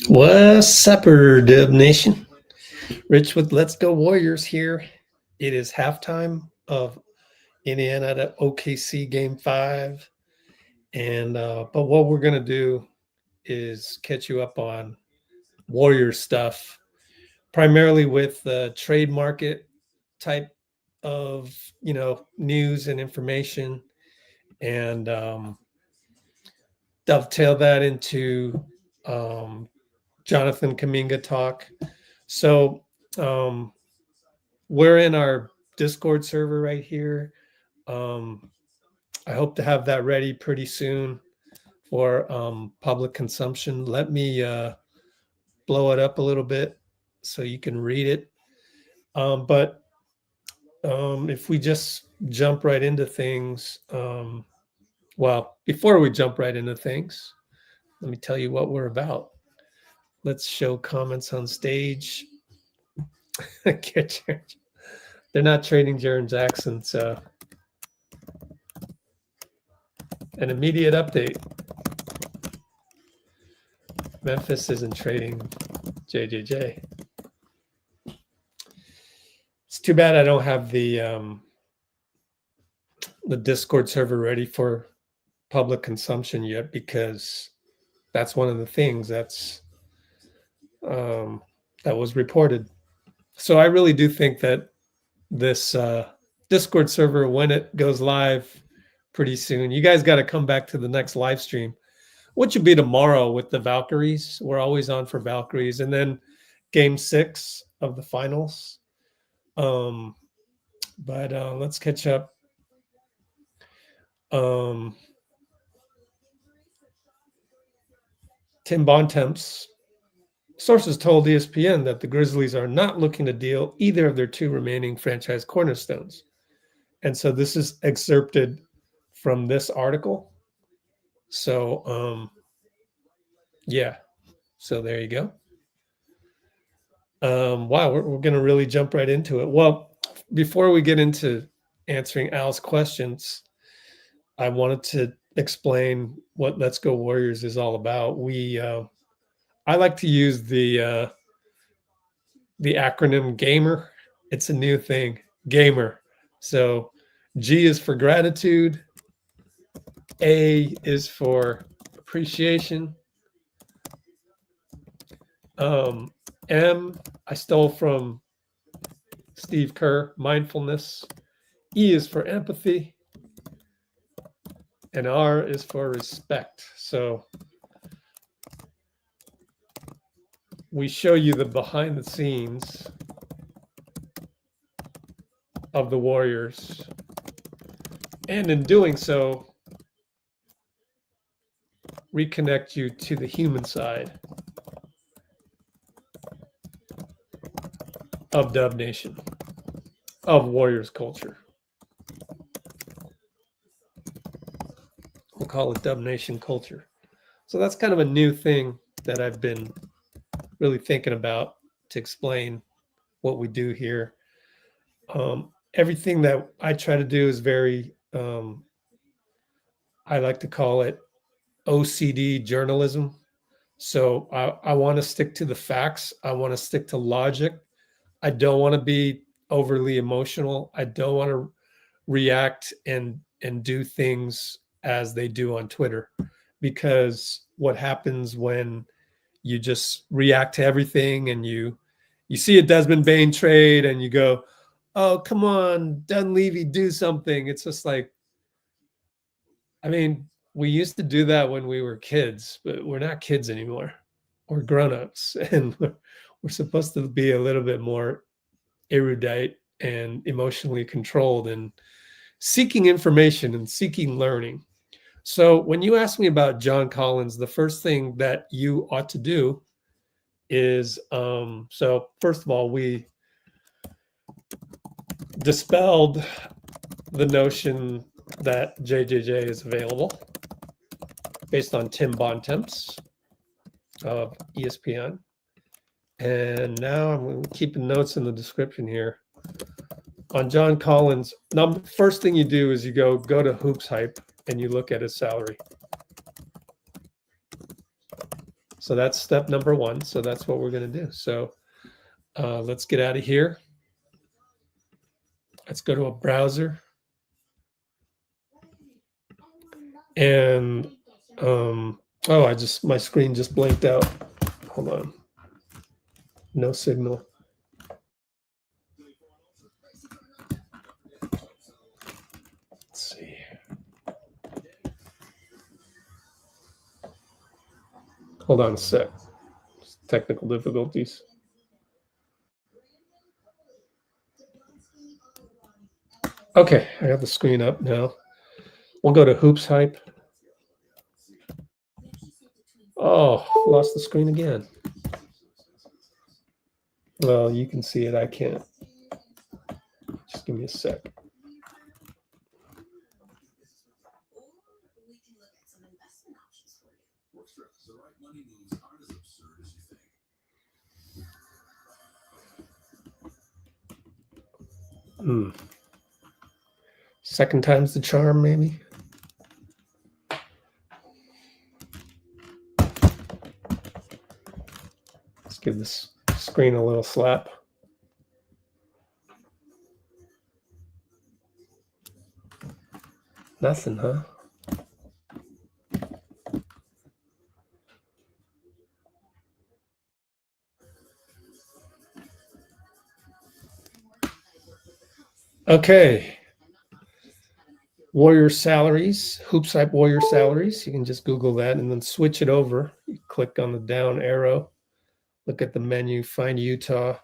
What's up, DubNation? Rich with Let's Go Warriors here. It is halftime of Indiana-OKC G5. And but what we're going to do is catch you up on Warriors stuff, primarily with the trade market type of, news and information, and dovetail that into Jonathan Kuminga talk. So we're in our Discord server right here. I hope to have that ready pretty soon for public consumption. Let me blow it up a little bit so you can read it. But if we just jump right into things, well, before we jump right into things, let me tell you what we're about. Let's show comments on stage. They're not trading Jaren Jackson, so an immediate update. Memphis isn't trading JJJ. It's too bad I don't have the Discord server ready for public consumption yet, because that's one of the things that was reported. So I really do think that this Discord server, when it goes live pretty soon, you guys got to come back to the next live stream, which will be tomorrow with the Valkyries. We're always on for Valkyries, and then Game 6 of the finals. But let's catch up. Tim Bontemps. Sources told ESPN that the Grizzlies are not looking to deal either of their two remaining franchise cornerstones. And so this is excerpted from this article. So, yeah. So there you go. Wow, we're going to really jump right into it. Well, before we get into answering Al's questions, I wanted to explain what Let's Go Warriors is all about. I like to use the acronym GAMER. It's a new thing, GAMER. So G is for gratitude, A is for appreciation, M I stole from Steve Kerr, mindfulness, E is for empathy, and R is for respect. So we show you the behind the scenes of the Warriors. And in doing so, reconnect you to the human side of DubNation, of Warriors culture. We'll call it DubNation culture. So that's kind of a new thing that I've been really thinking about to explain what we do here. Everything that I try to do is very, I like to call it OCD journalism. So I want to stick to the facts. I want to stick to logic. I don't want to be overly emotional. I don't want to react and do things as they do on Twitter, because what happens when you just react to everything and you see a Desmond Bane trade and you go, oh, come on, Dunleavy, do something. It's just like, I mean, we used to do that when we were kids, but we're not kids anymore. We're grown-ups, and we're supposed to be a little bit more erudite and emotionally controlled and seeking information and seeking learning. So when you ask me about John Collins, the first thing that you ought to do is, so first of all, we dispelled the notion that JJJ is available based on Tim Bontemps of ESPN. And now I'm keeping notes in the description here. On John Collins, first thing you do is you go to HoopsHype and you look at his salary. So that's step number one. So that's what we're going to do. So let's get out of here. Let's go to a browser. And oh, my screen just blanked out. Hold on. No signal. Let's see. Hold on a sec. Technical difficulties. Okay, I got the screen up now. We'll go to HoopsHype. Oh, lost the screen again. Well, you can see it. I can't. Just give me a sec. Second time's the charm, maybe. Let's give this screen a little slap. Nothing, huh? Okay. Warrior salaries, HoopsHype Warrior salaries. You can just Google that and then switch it over. You click on the down arrow, look at the menu, find Utah,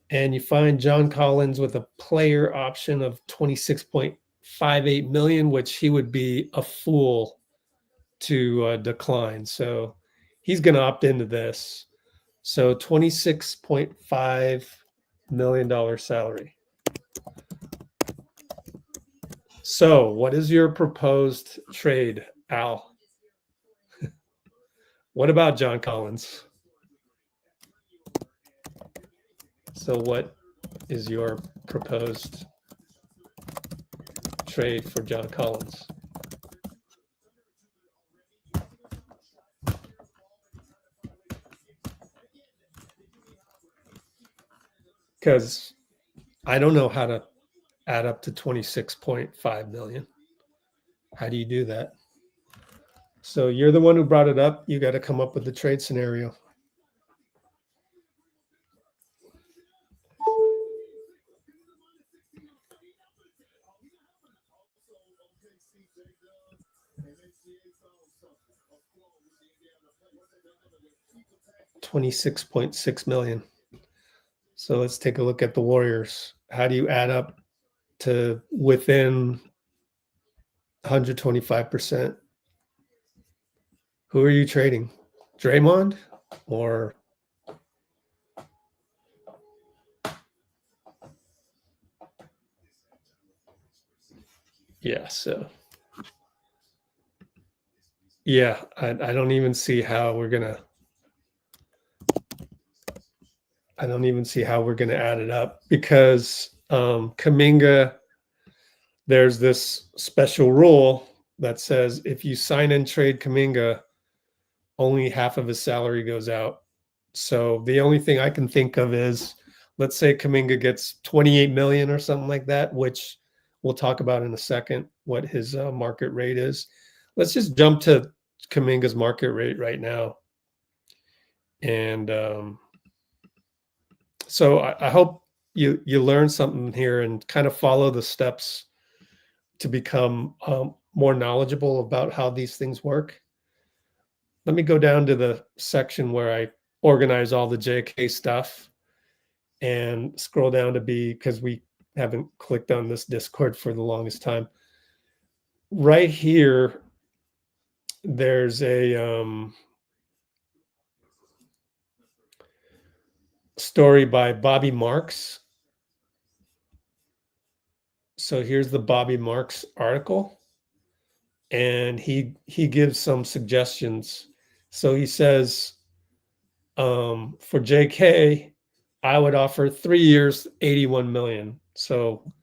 and you find John Collins with a player option of 26.58 million, which he would be a fool to decline. So he's going to opt into this. So $26.5 million salary. So what is your proposed trade, Al? What about John Collins? So what is your proposed trade for John Collins? Because I don't know how to add up to 26.5 million. How do you do that? So you're the one who brought it up. You got to come up with the trade scenario. $26.6 million. So let's take a look at the Warriors. How do you add up to within 125%? Who are you trading? Draymond or yeah, so yeah, I don't even see how we're gonna add it up because Kuminga, there's this special rule that says if you sign and trade Kuminga, only half of his salary goes out. So the only thing I can think of is, let's say Kuminga gets 28 million or something like that, which we'll talk about in a second, what his market rate is. Let's just jump to Kuminga's market rate right now. And so I hope you learn something here and kind of follow the steps to become more knowledgeable about how these things work. Let me go down to the section where I organize all the JK stuff and scroll down to B, because we haven't clicked on this Discord for the longest time. Right here, there's a story by Bobby Marks. So here's the Bobby Marks article, and he gives some suggestions. So he says, for JK, I would offer 3 years, 81 million. So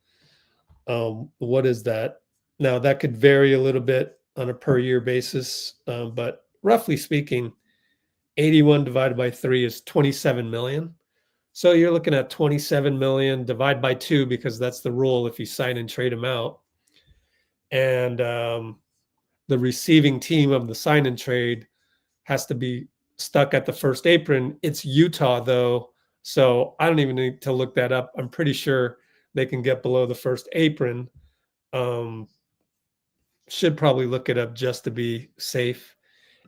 what is that? Now that could vary a little bit on a per year basis, but roughly speaking, 81 divided by 3 is 27 million. So you're looking at 27 million, divide by 2, because that's the rule if you sign and trade them out. And the receiving team of the sign and trade has to be stuck at the first apron. It's Utah, though, so I don't even need to look that up. I'm pretty sure they can get below the first apron. Should probably look it up just to be safe.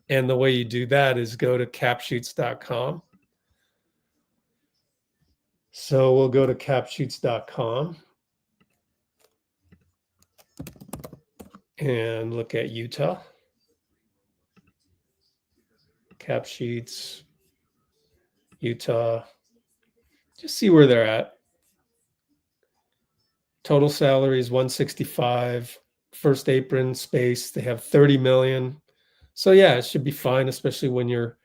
And the way you do that is go to capsheets.com. So we'll go to capsheets.com and look at Utah. Cap sheets, Utah. Just see where they're at. Total salaries 165. First apron space, they have 30 million. So yeah, it should be fine, especially when you're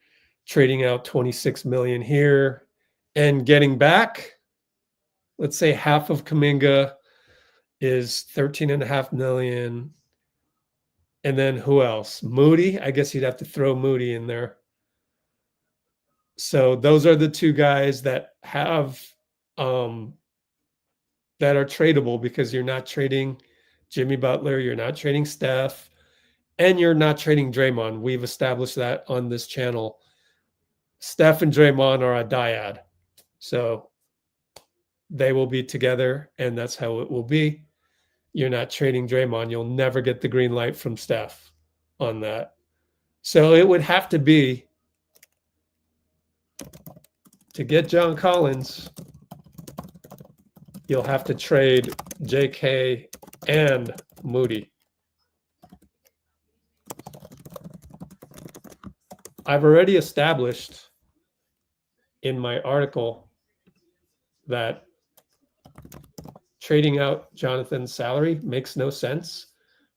trading out 26 million here and getting back. Let's say half of Kuminga is 13.5 million. And then who else? Moody. I guess you'd have to throw Moody in there. So those are the two guys that have that are tradable, because you're not trading Jimmy Butler, you're not trading Steph, and you're not trading Draymond. We've established that on this channel. Steph and Draymond are a dyad. So they will be together, and that's how it will be. You're not trading Draymond. You'll never get the green light from Steph on that. So it would have to be, to get John Collins, you'll have to trade JK and Moody. I've already established in my article that trading out Jonathan's salary makes no sense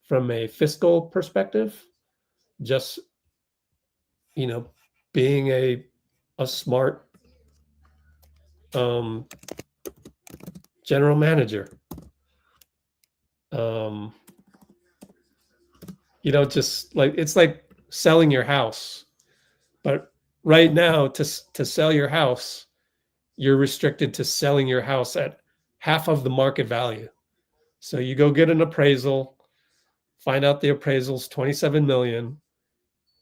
from a fiscal perspective. Just, being a smart general manager. Just like, it's like selling your house. But right now, to sell your house, you're restricted to selling your house at half of the market value. So you go get an appraisal, find out the appraisal's 27 million.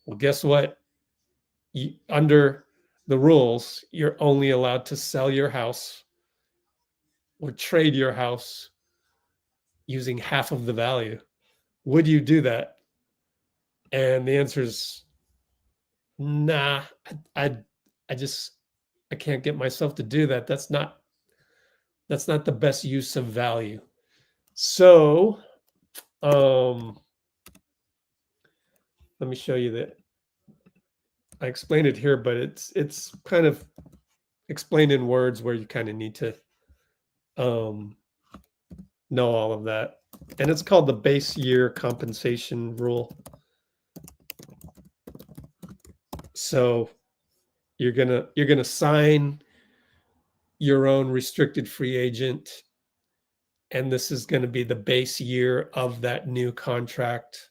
Well, guess what? Under the rules, you're only allowed to sell your house or trade your house using half of the value. Would you do that? And the answer is nah. I can't get myself to do that. That's not the best use of value. So let me show you that. I explained it here, but it's kind of explained in words where you kind of need to know all of that. And it's called the base year compensation rule. So you're gonna sign your own restricted free agent, and this is going to be the base year of that new contract.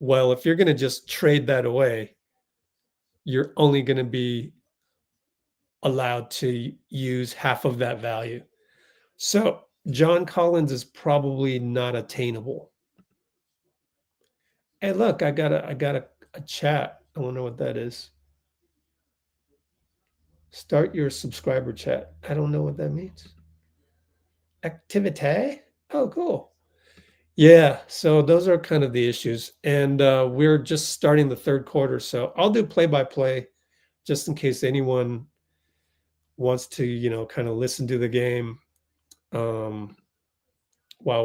Well, if you're going to just trade that away, you're only going to be allowed to use half of that value. So John Collins is probably not attainable. Hey, look, I got a chat. I wonder what that is. Start your subscriber chat. I don't know what that means. Activity? Oh, cool. Yeah, so those are kind of the issues. And we're just starting the third quarter. So I'll do play-by-play just in case anyone wants to, kind of listen to the game while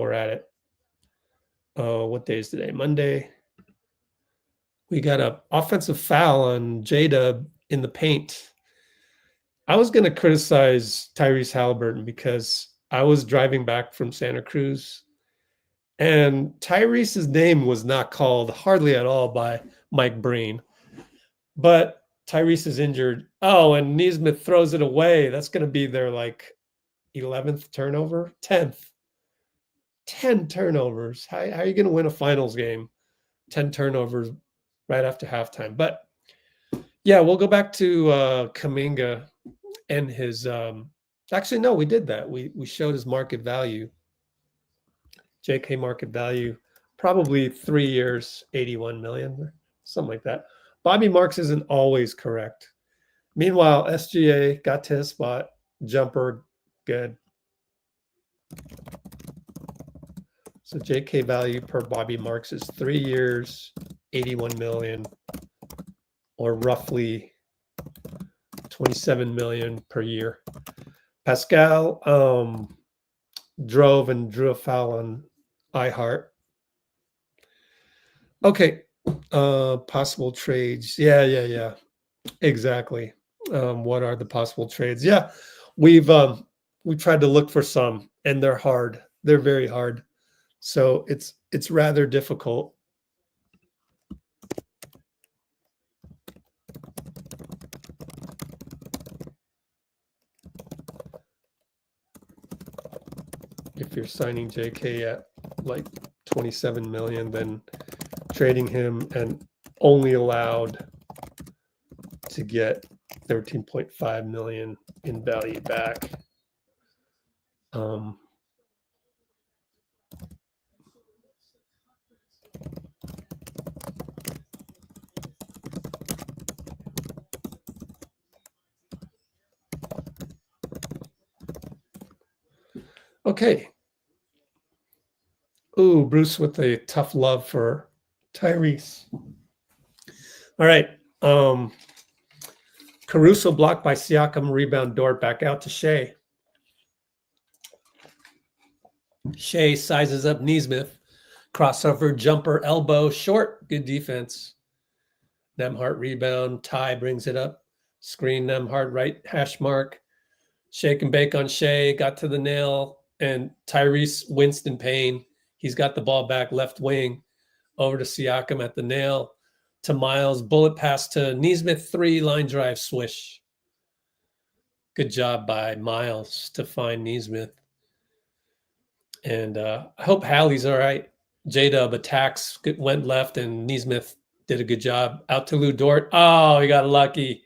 we're at it. What day is today? Monday. We got an offensive foul on J-Dub in the paint. I was going to criticize Tyrese Haliburton because I was driving back from Santa Cruz, and Tyrese's name was not called hardly at all by Mike Breen. But Tyrese is injured. Oh, and Nesmith throws it away. That's going to be their 11th turnover, 10th. 10 turnovers. How are you going to win a finals game? 10 turnovers right after halftime. But yeah, we'll go back to Kuminga and his actually no, we did that. We showed his market value. JK market value, probably 3 years, 81 million, something like that. Bobby Marks isn't always correct. Meanwhile, SGA got to his spot, jumper, good. So JK value per Bobby Marks is 3 years, 81 million, or roughly 27 million per year. Pascal drove and drew a foul on iHeart. Okay, possible trades. Yeah. Exactly. What are the possible trades? Yeah, we've tried to look for some, and they're hard. They're very hard. So it's rather difficult. If you're signing JK at like 27 million, then trading him and only allowed to get 13.5 million in value back. Okay. Ooh, Bruce with a tough love for Tyrese. All right. Caruso blocked by Siakam, rebound Dort, back out to Shea. Shea sizes up Nesmith. Crossover, jumper, elbow, short. Good defense. Nembhard rebound. Ty brings it up. Screen Nembhard, right hash mark. Shake and bake on Shea. Got to the nail. And Tyrese Winston Payne. He's got the ball back left wing. Over to Siakam at the nail. To Miles. Bullet pass to Nesmith. 3 line drive swish. Good job by Miles to find Nesmith. And I hope Hallie's all right. J-Dub attacks, went left, and Nesmith did a good job. Out to Lou Dort. Oh, he got lucky.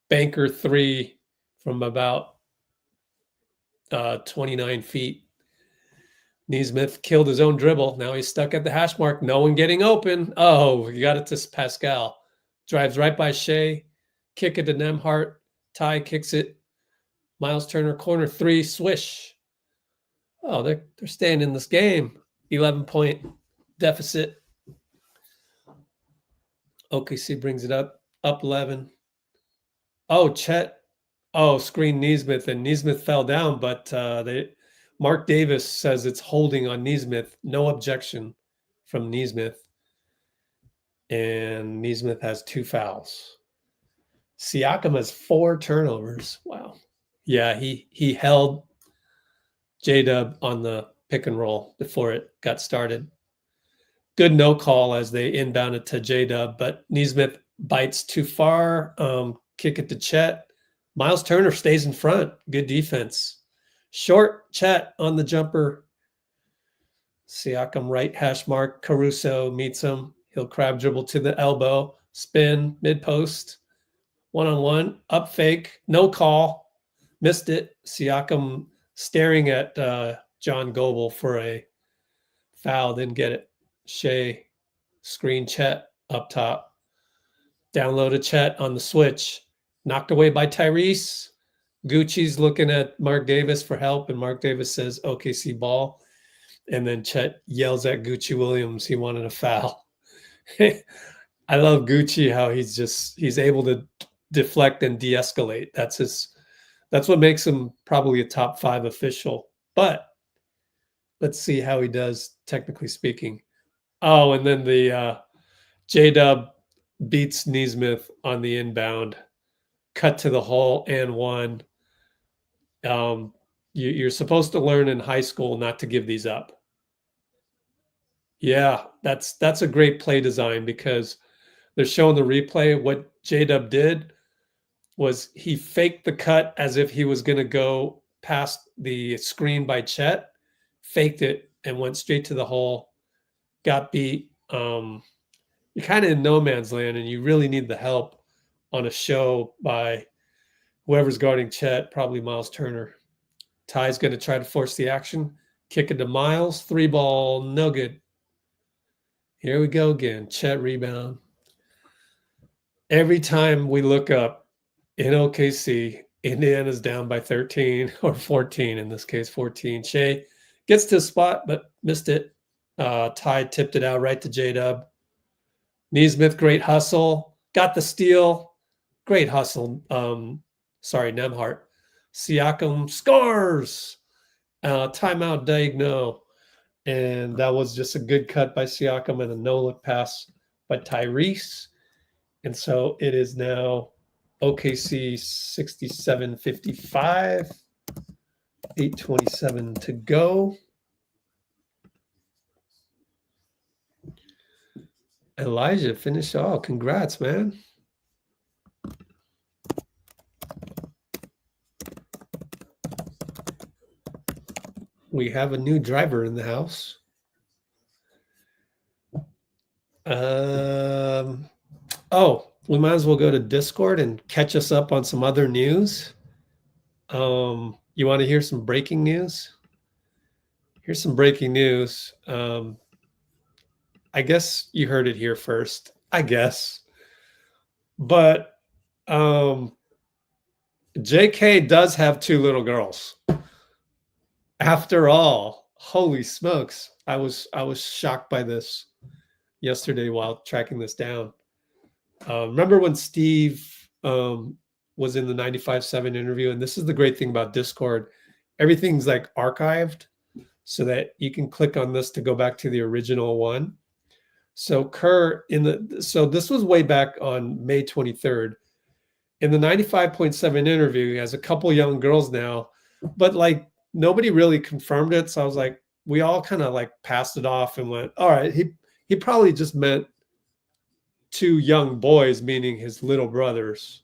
Banker 3 from about 29 feet. Nesmith killed his own dribble. Now he's stuck at the hash mark. No one getting open. Oh, he got it to Pascal. Drives right by Shea. Kick it to Nembhard. Ty kicks it. Miles Turner, corner 3, swish. Oh, they're staying in this game. 11-point deficit. OKC brings it up 11. Oh, Chet. Oh, screen Nesmith, and Nesmith fell down, but Mark Davis says it's holding on Nesmith. No objection from Nesmith. And Nesmith has 2 fouls. Siakam has 4 turnovers. Wow. Yeah, he held J-Dub on the pick and roll before it got started. Good no call as they inbounded to J-Dub, but Nesmith bites too far. Kick it to Chet. Miles Turner stays in front. Good defense. Short Chet on the jumper. Siakam right hash mark. Caruso meets him. He'll crab dribble to the elbow. Spin, mid-post. One-on-one. Up fake. No call. Missed it. Siakam staring at John Goble for a foul. Didn't get it. Shea. Screen Chet up top. Downloaded Chet on the switch. Knocked away by Tyrese. Gucci's looking at Mark Davis for help, and Mark Davis says, OKC ball. And then Chet yells at Gucci Williams. He wanted a foul. I love Gucci, how he's able to deflect and de-escalate. That's what makes him probably a top 5 official. But let's see how he does, technically speaking. Oh, and then the J-Dub beats Nesmith on the inbound. Cut to the hole and 1. You're supposed to learn in high school not to give these up. Yeah, that's a great play design, because they're showing the replay. What J-Dub did was he faked the cut as if he was going to go past the screen by Chet, faked it, and went straight to the hole, got beat. you're kind of in no man's land, and you really need the help on a show by whoever's guarding Chet, probably Miles Turner. Ty's going to try to force the action, kick it to Miles, 3-ball, no good. Here we go again. Chet rebound. Every time we look up in OKC, Indiana's down by 13 or 14, in this case, 14. Shea gets to the spot, but missed it. Ty tipped it out right to J-Dub. Neesmith, great hustle. Got the steal. Great hustle. Nembhard. Siakam scores. Timeout, Diagno. And that was just a good cut by Siakam and a no-look pass by Tyrese. And so it is now OKC 67-55, 8:27 to go. Elijah finished. Oh, congrats, man. We have a new driver in the house. We might as well go to Discord and catch us up on some other news. You want to hear some breaking news? Here's some breaking news. I guess you heard it here first, I guess. But JK does have 2 little girls. After all, holy smokes. I was shocked by this yesterday while tracking this down. Remember when Steve was in the 95.7 interview? And this is the great thing about Discord. Everything's like archived so that you can click on this to go back to the original one. So so this was way back on May 23rd. In the 95.7 interview, he has a couple young girls now, but like nobody really confirmed it. So I was like, we all kind of like passed it off and went, all right, he probably just meant 2 young boys, meaning his little brothers.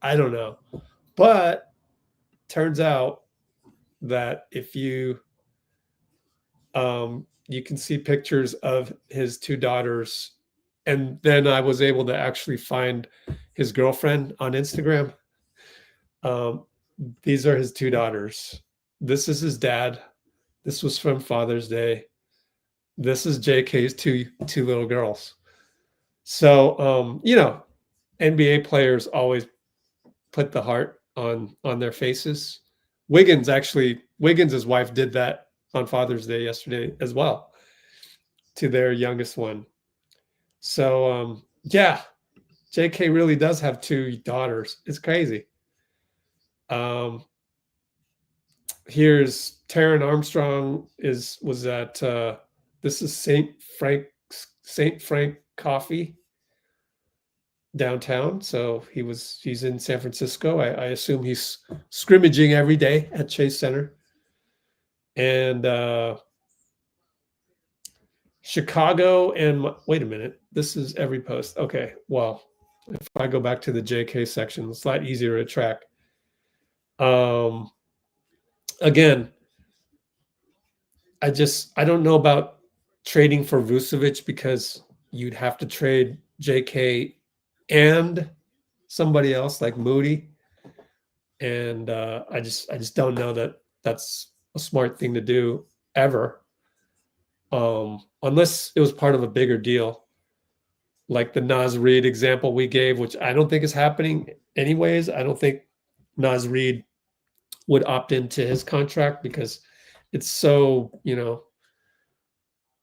I don't know. But turns out that if you you can see pictures of his 2 daughters, and then I was able to actually find his girlfriend on Instagram. These are his 2 daughters. This is his dad. This was from Father's Day. This is JK's two little girls. So, NBA players always put the heart on their faces. Wiggins, his wife did that on Father's Day yesterday as well to their youngest one. So, JK really does have 2 daughters. It's crazy. Here's Taryn Armstrong was at this is St. Frank Coffee downtown. So he's in San Francisco. I assume he's scrimmaging every day at Chase Center. And Chicago and wait a minute, this is every post. Okay, well, if I go back to the JK section, it's a lot easier to track. Again, I don't know about trading for Vucevic because you'd have to trade JK and somebody else like Moody. And I just don't know that that's a smart thing to do ever. Unless it was part of a bigger deal, like the Naz Reid example we gave, which I don't think is happening anyways. I don't think Naz Reid would opt into his contract because it's so,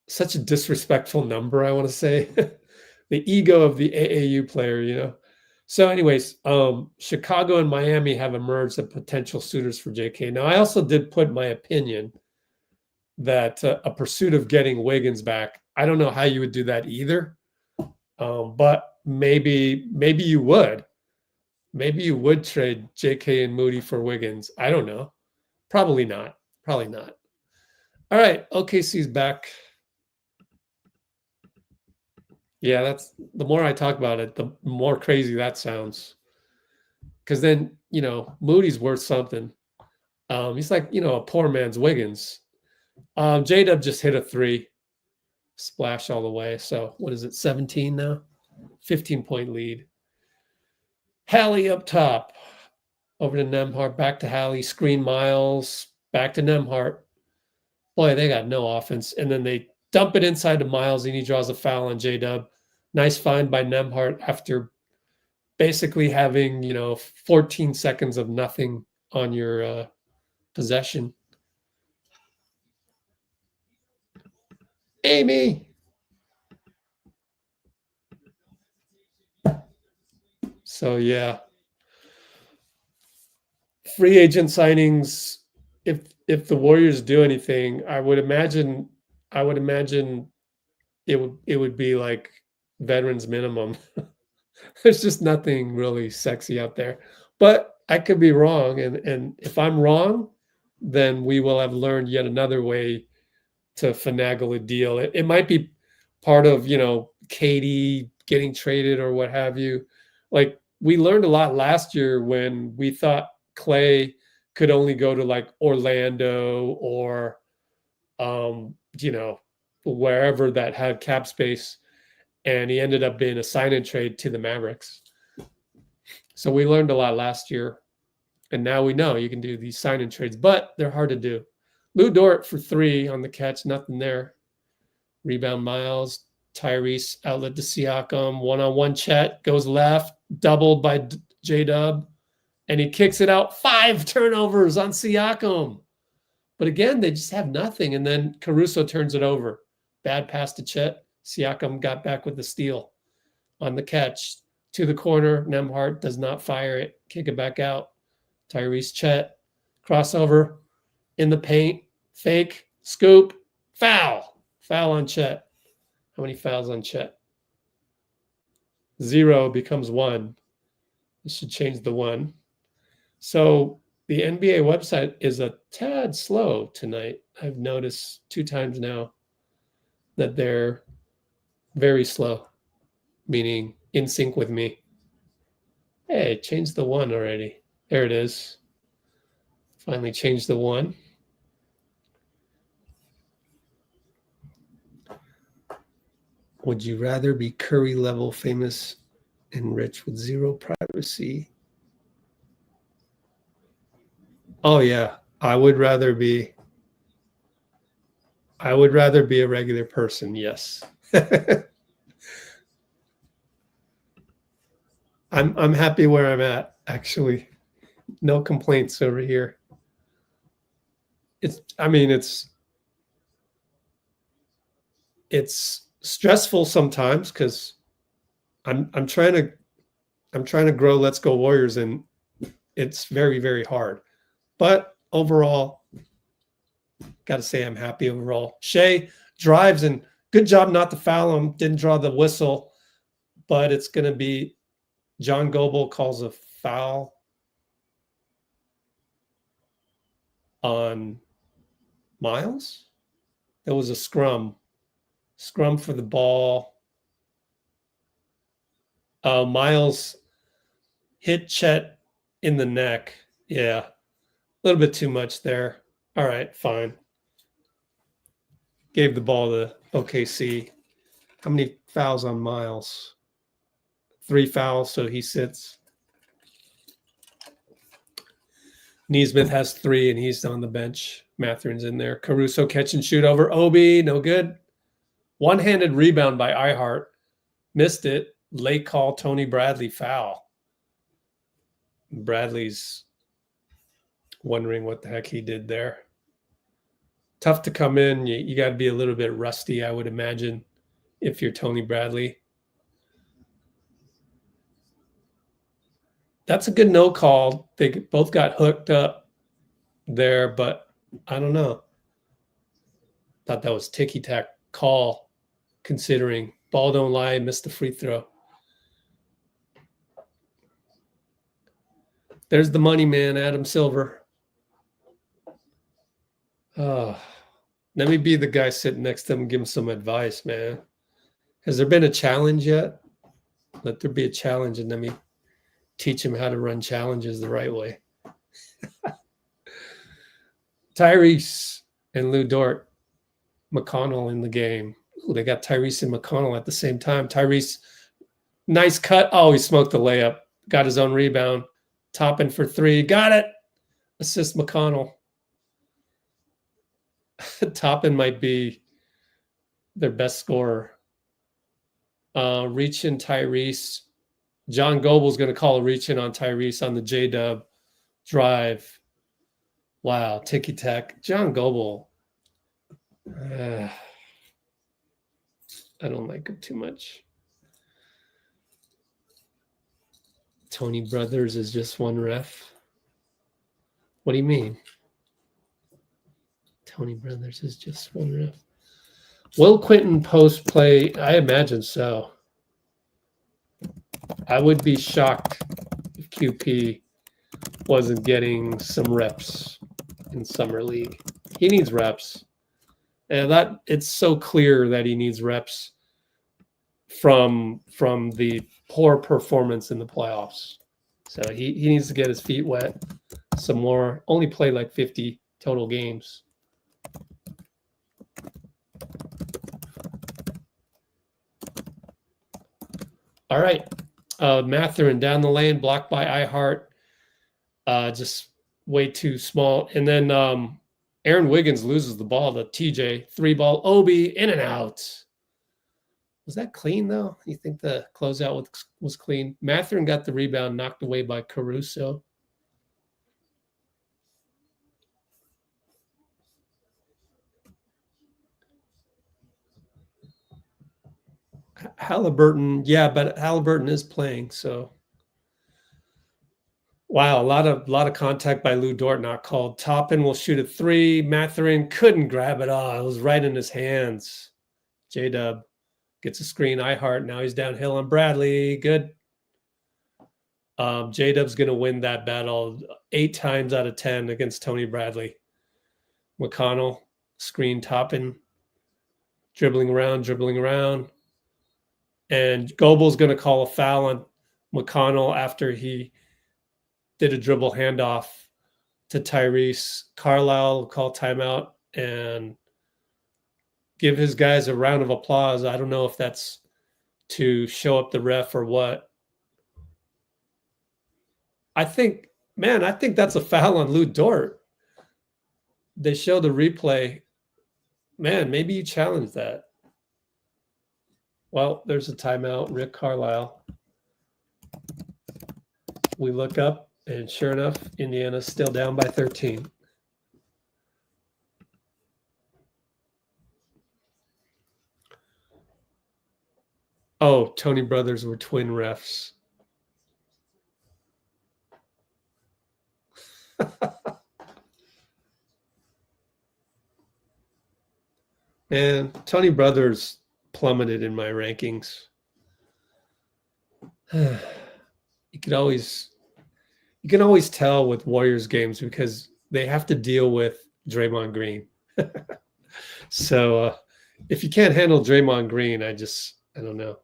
such a disrespectful number, I want to say. The ego of the AAU player, So anyways, Chicago and Miami have emerged as potential suitors for JK. Now, I also did put my opinion that a pursuit of getting Wiggins back, I don't know how you would do that either. But maybe you would. Maybe you would trade JK and Moody for Wiggins. I don't know. Probably not. All right, OKC's back. Yeah, that's the more I talk about it, the more crazy that sounds. Because then, Moody's worth something. He's like, a poor man's Wiggins. J-Dub just hit a 3. splash all the way. So what is it, 17 now? 15-point lead. Hallie up top. Over to Nembhard, back to Hallie, screen Miles, back to Nembhard. Boy, they got no offense. And then they dump it inside to Miles, and he draws a foul on J-Dub. Nice find by Nembhard after basically having, 14 seconds of nothing on your possession. Amy. So, yeah. Free agent signings, if the Warriors do anything, I would imagine it would be like veterans minimum. There's just nothing really sexy out there. But I could be wrong. And if I'm wrong, then we will have learned yet another way to finagle a deal. It might be part of, KD getting traded or what have you. Like, we learned a lot last year when we thought Clay could only go to like Orlando or, wherever that had cap space. And he ended up being a sign and trade to the Mavericks. So we learned a lot last year. And now we know you can do these sign and trades, but they're hard to do. Lou Dort for 3 on the catch, nothing there. Rebound Miles, Tyrese outlet to Siakam, one-on-one Chet, goes left, doubled by J-Dub, and he kicks it out. 5 turnovers on Siakam. But again, they just have nothing. And then Caruso turns it over. Bad pass to Chet. Siakam got back with the steal on the catch. To the corner, Nembhard does not fire it. Kick it back out. Tyrese Chet, crossover in the paint, fake, scoop, foul. Foul on Chet. How many fouls on Chet? 0 becomes 1. This should change the 1. So the NBA website is a tad slow tonight. I've noticed 2 times now that they're very slow, meaning in sync with me. Hey, changed the 1 already. There it is. Finally changed the 1. Would you rather be Curry level famous and rich with 0 privacy? Oh yeah, I would rather be a regular person, yes. I'm happy where I'm at, actually. No complaints over here. It's stressful sometimes because I'm trying to grow Let's Go Warriors, and it's very, very hard. But overall, got to say I'm happy overall. Shea drives, and good job not to foul him. Didn't draw the whistle, but it's going to be John Goble calls a foul on Miles. There was a scrum for the ball. Miles hit Chet in the neck. Yeah, a little bit too much there. All right, fine. Gave the ball to OKC. How many fouls on Miles? 3 fouls, so he sits. Neesmith has 3, and he's on the bench. Matherin's in there. Caruso catch and shoot over Obi. No good. One-handed rebound by IHart. Missed it. Late call, Tony Bradley foul. Bradley's wondering what the heck he did there. Tough to come in. You got to be a little bit rusty, I would imagine, if you're Tony Bradley. That's a good no call. They both got hooked up there, but I don't know. Thought that was ticky-tack call, considering ball don't lie, missed the free throw. There's the money man, Adam Silver. Let me be the guy sitting next to him and give him some advice, man. Has there been a challenge yet? Let there be a challenge, and let me teach him how to run challenges the right way. Tyrese and Lou Dort, McConnell in the game. Ooh, they got Tyrese and McConnell at the same time. Tyrese, nice cut. Oh, he smoked the layup. Got his own rebound. Toppin for three. Got it. Assist McConnell. Toppin might be their best scorer. Reach in Tyrese. John Goble's going to call a reach in on Tyrese on the J-Dub drive. Wow, ticky-tack. John Goble. I don't like him too much. Tony Brothers is just one ref. What do you mean? Tony Brothers is just one ref. Will Quinten Post play? I imagine so. I would be shocked if QP wasn't getting some reps in Summer League. He needs reps. And that it's so clear that he needs reps from the poor performance in the playoffs. So he needs to get his feet wet some more. Only played like 50 total games. All right. Mathurin down the lane, blocked by iHeart. Just way too small. And then Aaron Wiggins loses the ball to TJ. 3-ball, Obi, in and out. Was that clean, though? You think the closeout was clean? Mathurin got the rebound, knocked away by Caruso. Haliburton, yeah, but Haliburton is playing, so. Wow, a lot of contact by Lou Dort, not called. Toppin will shoot a three. Mathurin couldn't grab it all. It was right in his hands. J-Dub gets a screen. iHeart, now he's downhill on Bradley. Good. J-Dub's going to win that battle 8 times out of 10 against Tony Bradley. McConnell, screen Toppin, dribbling around. And Goble's going to call a foul on McConnell after he did a dribble handoff to Tyrese. Carlisle will call timeout and give his guys a round of applause. I don't know if that's to show up the ref or what. I think that's a foul on Lou Dort. They show the replay. Man, maybe you challenge that. Well, there's a timeout. Rick Carlisle. We look up, and sure enough, Indiana's still down by 13. Oh, Tony Brothers were twin refs. And Tony Brothers plummeted in my rankings. You can always tell with Warriors games because they have to deal with Draymond Green. So if you can't handle Draymond Green, I don't know.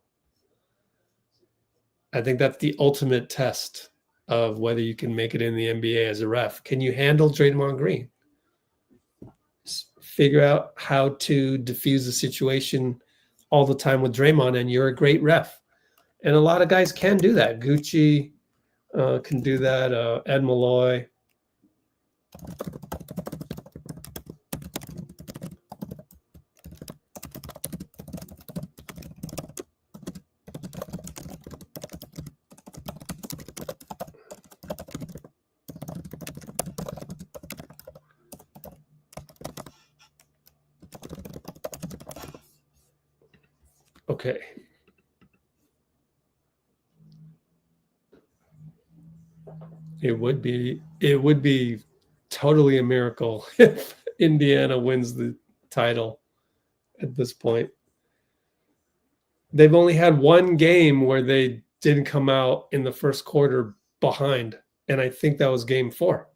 I think that's the ultimate test of whether you can make it in the NBA as a ref. Can you handle Draymond Green? Just figure out how to diffuse the situation all the time with Draymond, and you're a great ref. And a lot of guys can do that. Gucci can do that. Ed Malloy. Okay. It would be totally a miracle if Indiana wins the title at this point. They've only had one game where they didn't come out in the first quarter behind, and I think that was game 4.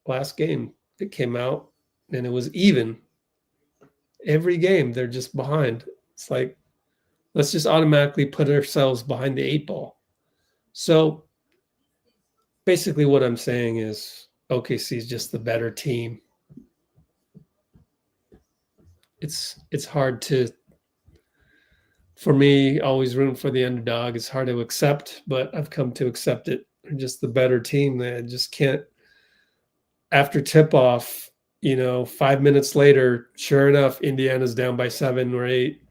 Last game, it came out, and it was even. Every game, they're just behind. It's like, let's just automatically put ourselves behind the 8 ball. So basically what I'm saying is OKC is just the better team. it's hard to, for me, always room for the underdog. It's hard to accept, but I've come to accept it. They're just the better team. They just can't. After tip-off, 5 minutes later, sure enough, Indiana's down by 7 or 8,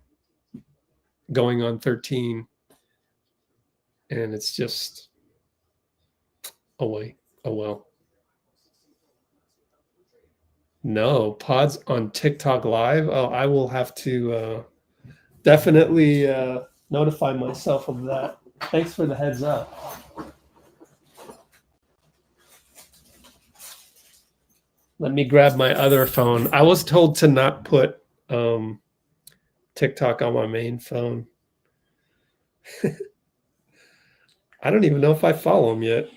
going on 13. And it's just, oh well. No, pods on TikTok Live. Oh, I will have to definitely notify myself of that. Thanks for the heads up. Let me grab my other phone. I was told to not put TikTok on my main phone. I don't even know if I follow him yet.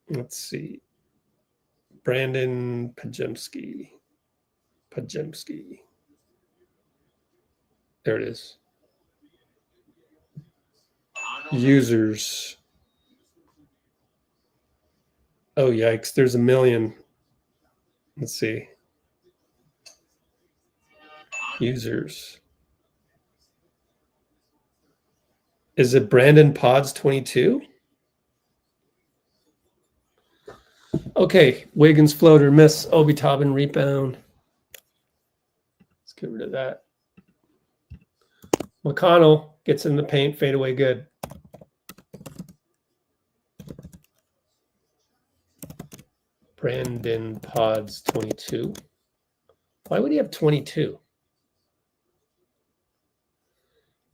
Let's see. Brandon Pajemski. There it is. Users. Oh, yikes. There's a million. Let's see. Users. Is it Brandon Podz 22? Okay, Wiggins floater miss, Obi Toppin rebound. Let's get rid of that. McConnell gets in the paint, fade away good. Brandon Podz 22. Why would he have 22?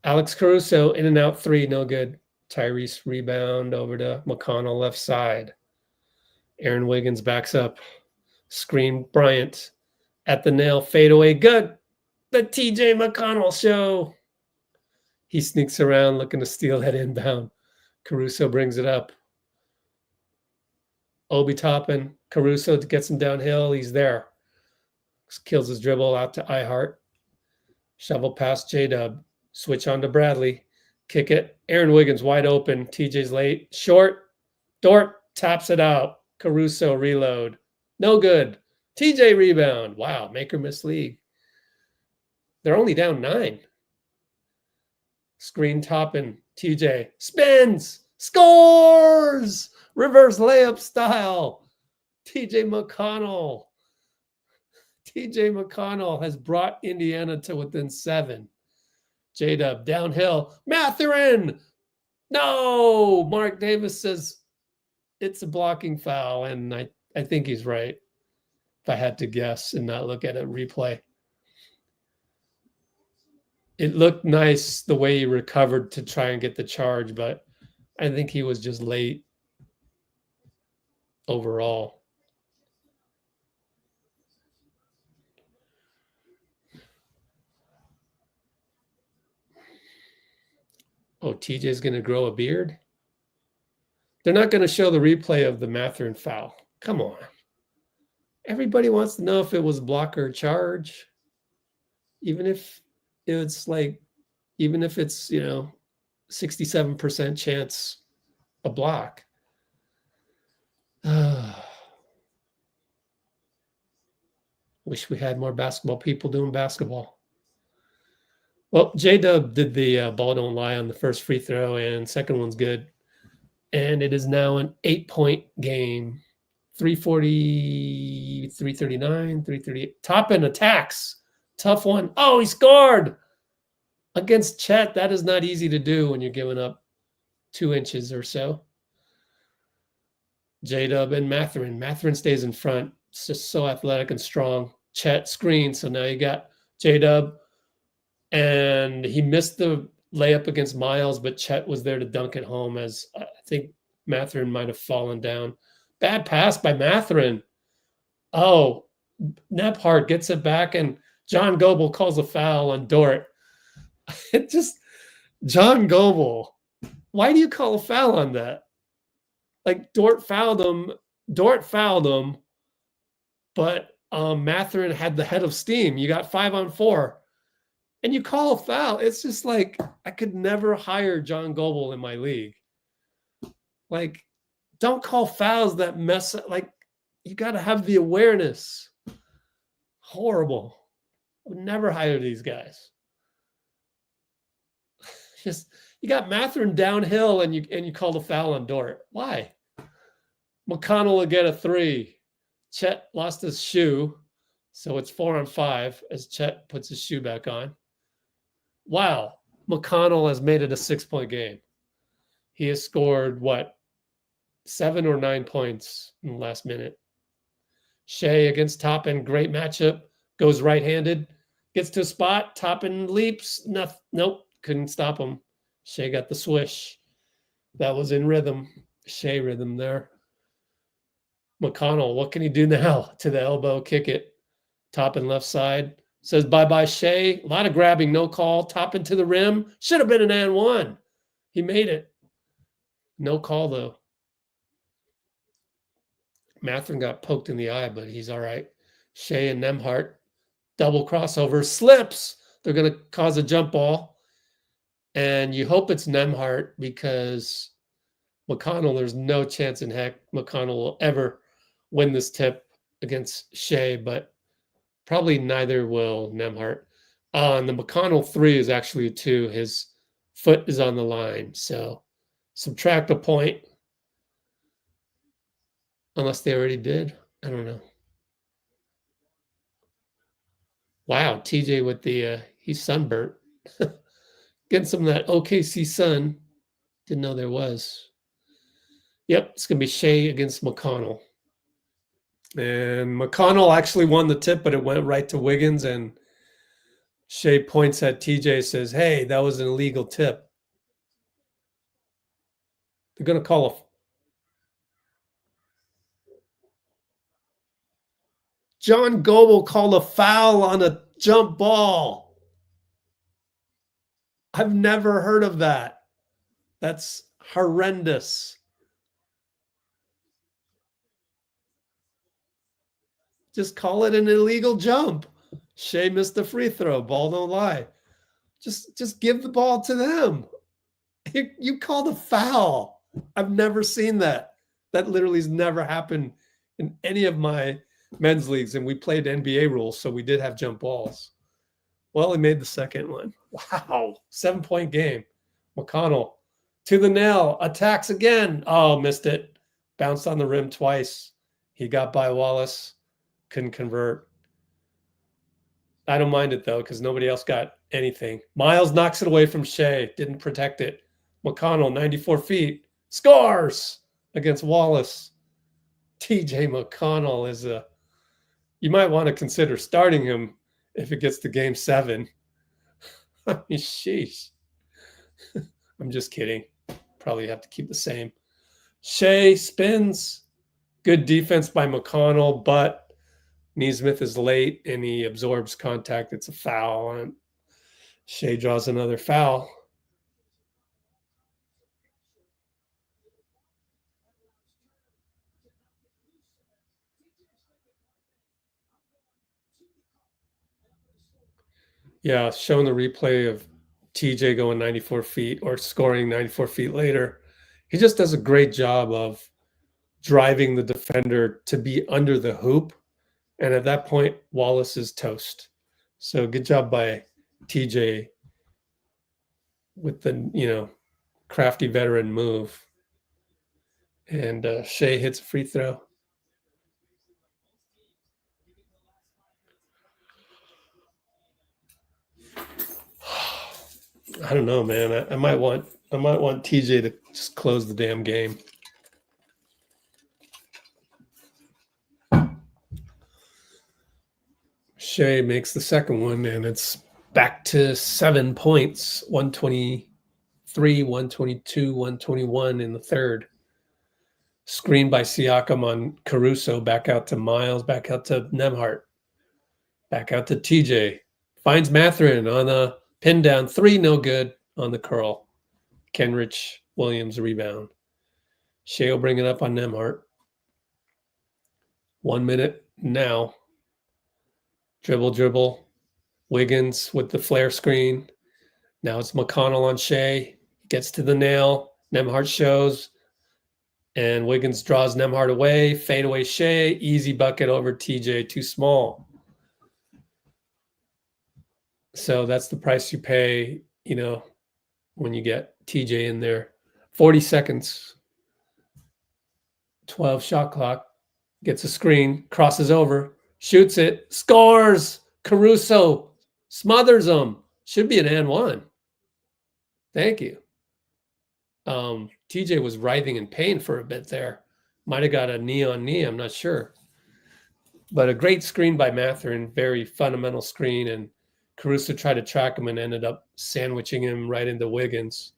Alex Caruso in and out 3, no good. Tyrese rebound over to McConnell left side. Aaron Wiggins backs up. Screen Bryant at the nail, fade away good. The TJ McConnell show. He sneaks around looking to steal that inbound. Caruso brings it up. Obi Toppin, Caruso gets him downhill. He's there. Kills his dribble out to IHeart. Shovel past J-Dub. Switch on to Bradley. Kick it. Aaron Wiggins wide open. TJ's late. Short. Dort taps it out. Caruso reload. No good. TJ rebound. Wow. Make or miss league. They're only down 9. Screen Toppin. TJ spins. Scores. Reverse layup style. TJ McConnell. TJ McConnell has brought Indiana to within 7. J-Dub downhill. Mathurin. No. Mark Davis says it's a blocking foul, and I think he's right. If I had to guess and not look at a replay. It looked nice the way he recovered to try and get the charge, but I think he was just late overall. Oh, TJ's going to grow a beard? They're not going to show the replay of the Mathurin foul. Come on. Everybody wants to know if it was block or charge. Even if it's 67% chance a block. Wish we had more basketball people doing basketball. Well, J-Dub did the ball don't lie on the first free throw, and second one's good. And it is now an 8-point game. 340, 339, 338. Toppin attacks. Tough one. Oh, he scored against Chet. That is not easy to do when you're giving up 2 inches or so. J-Dub and Mathurin. Mathurin stays in front. It's just so athletic and strong. Chet screen. So now you got J-Dub. And he missed the layup against Miles, but Chet was there to dunk it home, as I think Mathurin might have fallen down. Bad pass by Mathurin. Oh, Nebhart gets it back, and John Goebel calls a foul on Dort. It just, John Goebel, why do you call a foul on that? Like, Dort fouled him, but Mathurin had the head of steam. You got 5-on-4. And you call a foul. It's just like, I could never hire John Goebel in my league. Like, don't call fouls that mess up. Like, you got to have the awareness. Horrible. I would never hire these guys. Just you got Mathurin downhill and you called a foul on Dort. Why? McConnell will get a 3. Chet lost his shoe, so it's 4-on-5 as Chet puts his shoe back on. Wow, McConnell has made it a 6-point game. He has scored, 7 or 9 points in the last minute. Shea against Toppin, great matchup. Goes right-handed, gets to a spot. Toppin leaps. Nope, couldn't stop him. Shea got the swish. That was in rhythm. Shea rhythm there. McConnell, what can he do now? To the elbow, kick it. Toppin left side. Says bye-bye, Shea. A lot of grabbing, no call. Toppin to the rim. Should have been an and one. He made it. No call, though. Mathurin got poked in the eye, but he's all right. Shea and Nembhard, double crossover, slips. They're going to cause a jump ball. And you hope it's Nembhard because McConnell, there's no chance in heck McConnell will ever win this tip against Shea, but probably neither will Nembhard. And the McConnell 3 is actually a 2. His foot is on the line. So subtract a point. Unless they already did. I don't know. Wow, TJ with the, he's sunburnt. Getting some of that OKC sun. Didn't know there was. Yep, it's going to be Shea against McConnell. And McConnell actually won the tip, but it went right to Wiggins. And Shea points at TJ, says, hey, that was an illegal tip. They're going to call a... John Goble called a foul on a jump ball. I've never heard of that. That's horrendous. Just call it an illegal jump. Shea missed the free throw. Ball don't lie. Just give the ball to them. You called a foul. I've never seen that. That literally has never happened in any of my men's leagues, and we played NBA rules, so we did have jump balls. Well, he made the second one. Wow. 7-point game. McConnell to the nail. Attacks again. Oh, missed it. Bounced on the rim twice. He got by Wallace. Couldn't convert. I don't mind it, though, because nobody else got anything. Miles knocks it away from Shea. Didn't protect it. McConnell, 94 feet. Scores against Wallace. TJ McConnell is a... You might want to consider starting him if it gets to game 7. I mean, sheesh. I'm just kidding. Probably have to keep the same. Shea spins. Good defense by McConnell, but Nesmith is late and he absorbs contact. It's a foul. And Shea draws another foul. Yeah, showing the replay of TJ going 94 feet or scoring 94 feet later. He just does a great job of driving the defender to be under the hoop. And at that point, Wallace is toast. So good job by TJ with the, crafty veteran move. And Shea hits a free throw. I don't know, man. I might want TJ to just close the damn game. Shea makes the second one, and it's back to 7 points. 123, 122, 121 in the third. Screen by Siakam on Caruso. Back out to Miles. Back out to Nembhard. Back out to TJ. Finds Mathurin on a pin down 3, no good on the curl. Kenrich Williams rebound. Shea will bring it up on Nembhard. 1 minute now. Dribble. Wiggins with the flare screen. Now it's McConnell on Shea. Gets to the nail. Nembhard shows. And Wiggins draws Nembhard away. Fadeaway Shea. Easy bucket over TJ. Too small. So that's the price you pay, you know, when you get TJ in there. 40 seconds, 12 shot clock, gets a screen, crosses over, shoots it, scores. Caruso smothers him. Should be an and one. Thank you. TJ was writhing in pain for a bit there. Might have got a knee on knee, I'm not sure. But a great screen by Mathurin, very fundamental screen, and Caruso tried to track him and ended up sandwiching him right into Wiggins.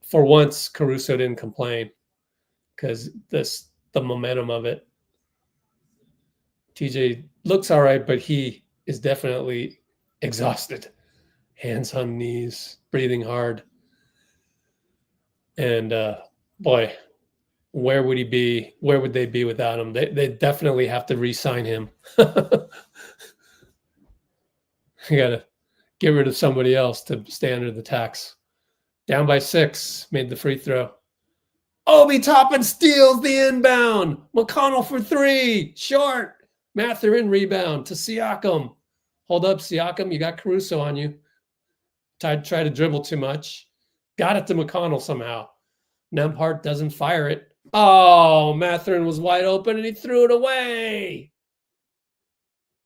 For once, Caruso didn't complain because the momentum of it. TJ looks all right, but he is definitely exhausted. Hands on knees, breathing hard. And boy, where would he be? Where would they be without him? They definitely have to re-sign him. You got to get rid of somebody else to stay under the tax. Down by 6, made the free throw. Obi Toppin steals the inbound. McConnell for 3, short. Mathurin rebound to Siakam. Hold up, Siakam, you got Caruso on you. Try to dribble too much. Got it to McConnell somehow. Nembhard doesn't fire it. Oh, Mathurin was wide open and he threw it away.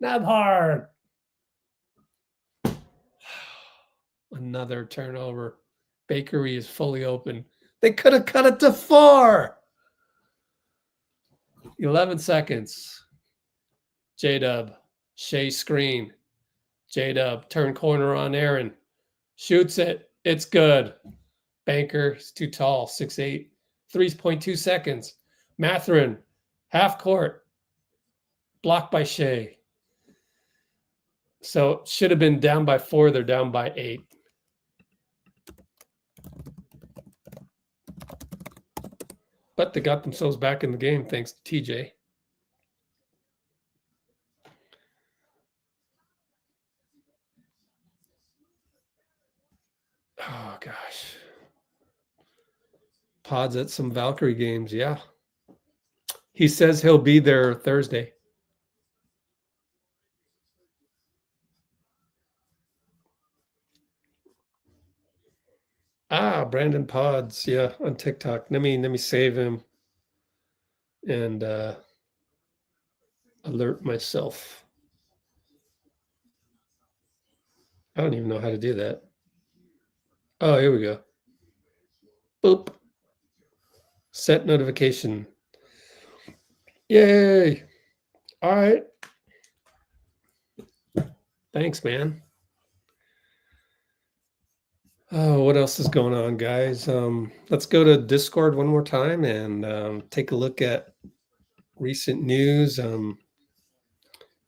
Nembhard. Another turnover. Bakery is fully open. They could have cut it to 4. 11 seconds. J-Dub. Shea screen. J-Dub. Turn corner on Aaron. Shoots it. It's good. Banker is too tall. 6'8". 3.2 seconds. Mathurin. Half court. Blocked by Shea. So should have been down by 4. They're down by 8. But they got themselves back in the game thanks to TJ. Oh, gosh. Podz at some Valkyrie games, yeah. He says he'll be there Thursday. Brandon Podz, yeah, on TikTok. Let me save him and alert myself. I don't even know how to do that. Oh, here we go. Boop. Set notification. Yay. All right. Thanks, man. Oh, what else is going on, guys? Let's go to Discord one more time and take a look at recent news.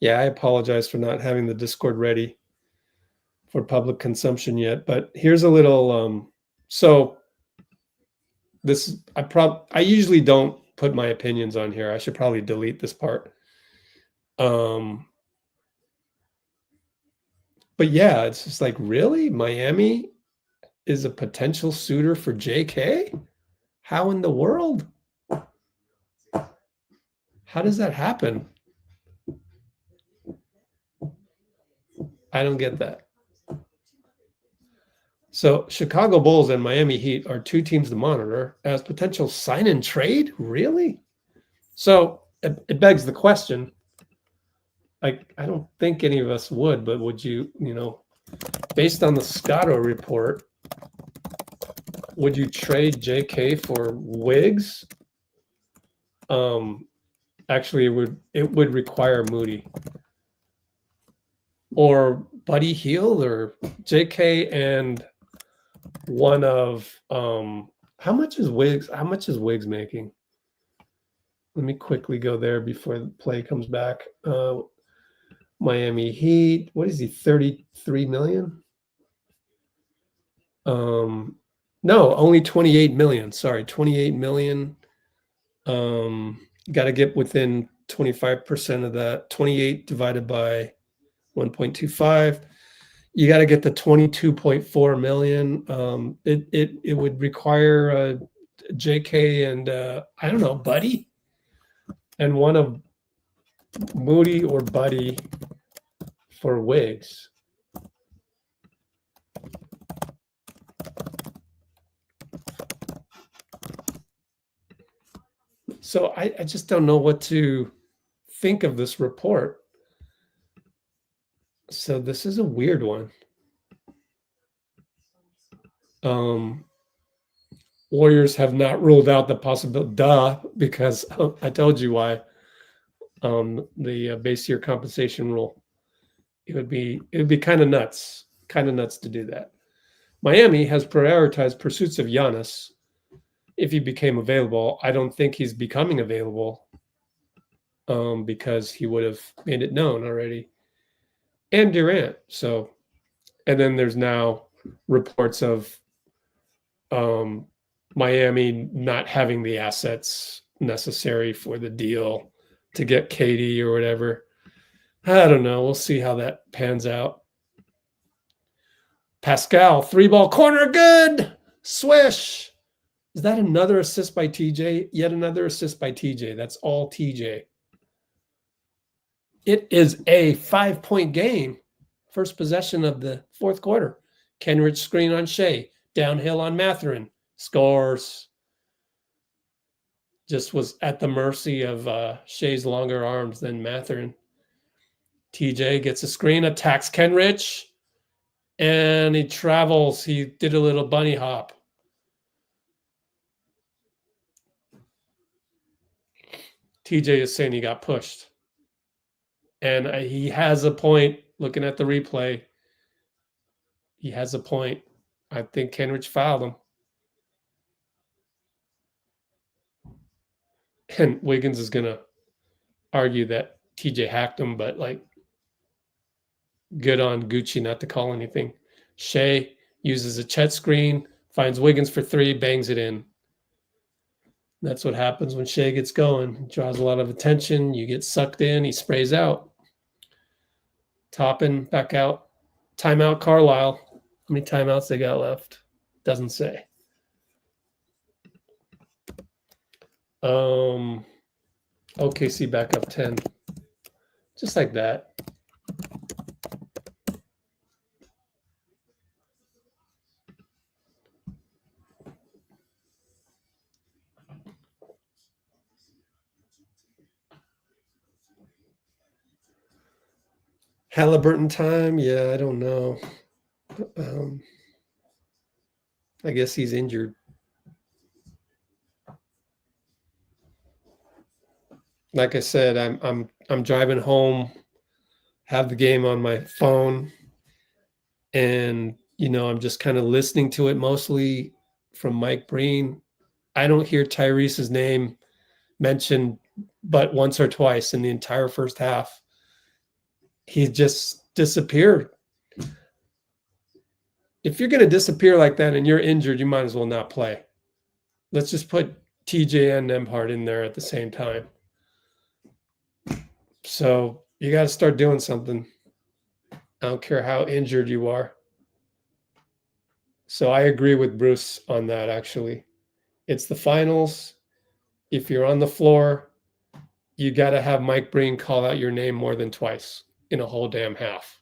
Yeah, I apologize for not having the Discord ready for public consumption yet, but here's a little so this I usually don't put my opinions on here. I should probably delete this part. But yeah, it's just like, really? Miami is a potential suitor for JK? How in the world? How does that happen? I don't get that. So Chicago Bulls and Miami Heat are 2 teams to monitor as potential sign and trade? Really? So it begs the question. I don't think any of us would, but would you, based on the Scotto report, would you trade JK for Wiggs? Actually, it would require Moody or Buddy Hield or JK and one of how much is Wiggs making? Let me quickly go there before the play comes back. Miami Heat, what is he, 33 million? No, only 28 million. Sorry, 28 million. Got to get within 25% of that. 28 divided by 1.25. You got to get the 22.4 million. It would require JK and I don't know, Buddy, and one of Moody or Buddy for Wiggs. So I just don't know what to think of this report. So this is a weird one. Warriors have not ruled out the possibility, because I told you why. The base year compensation rule. It would be kind of nuts to do that. Miami has prioritized pursuits of Giannis if he became available. I don't think he's becoming available because he would have made it known already. And Durant. So, and then there's now reports of Miami not having the assets necessary for the deal to get KD or whatever. I don't know. We'll see how that pans out. Pascal, 3-ball corner, good. Swish. Is that another assist by TJ? Yet another assist by TJ. That's all TJ. It is a 5-point game. First possession of the fourth quarter. Kenrich screen on Shea. Downhill on Mathurin. Scores. Just was at the mercy of Shea's longer arms than Mathurin. TJ gets a screen, attacks Kenrich, and he travels. He did a little bunny hop. TJ is saying he got pushed. And he has a point. Looking at the replay, he has a point. I think Kenrich fouled him. And Wiggins is going to argue that TJ hacked him, but like, good on Gucci not to call anything. Shea uses a Chet screen, finds Wiggins for 3, bangs it in. That's what happens when Shea gets going. He draws a lot of attention. You get sucked in. He sprays out. Toppin back out. Timeout Carlisle. How many timeouts they got left? Doesn't say. OKC back up 10. Just like that. Haliburton time? Yeah, I don't know. I guess he's injured. Like I said, I'm driving home, have the game on my phone, and I'm just kind of listening to it mostly from Mike Breen. I don't hear Tyrese's name mentioned but once or twice in the entire first half. He just disappeared. If you're going to disappear like that and you're injured, you might as well not play. Let's just put TJ and Nembhard in there at the same time. So you got to start doing something. I don't care how injured you are. So I agree with Bruce on that, actually. It's the finals. If you're on the floor, you got to have Mike Breen call out your name more than twice in a whole damn half.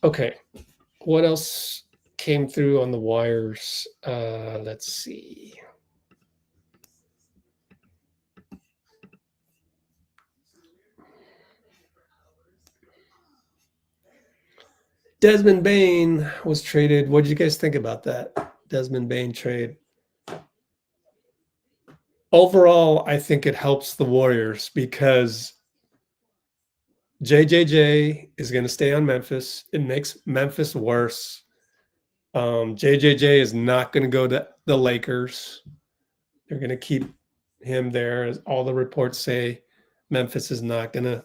Okay, what else came through on the wires? Let's see. Desmond Bane was traded. What did you guys think about that Desmond Bane trade? Overall, I think it helps the Warriors because JJJ is going to stay on Memphis. It makes Memphis worse. JJJ is not going to go to the Lakers. They're going to keep him there. As all the reports say, Memphis is not going to.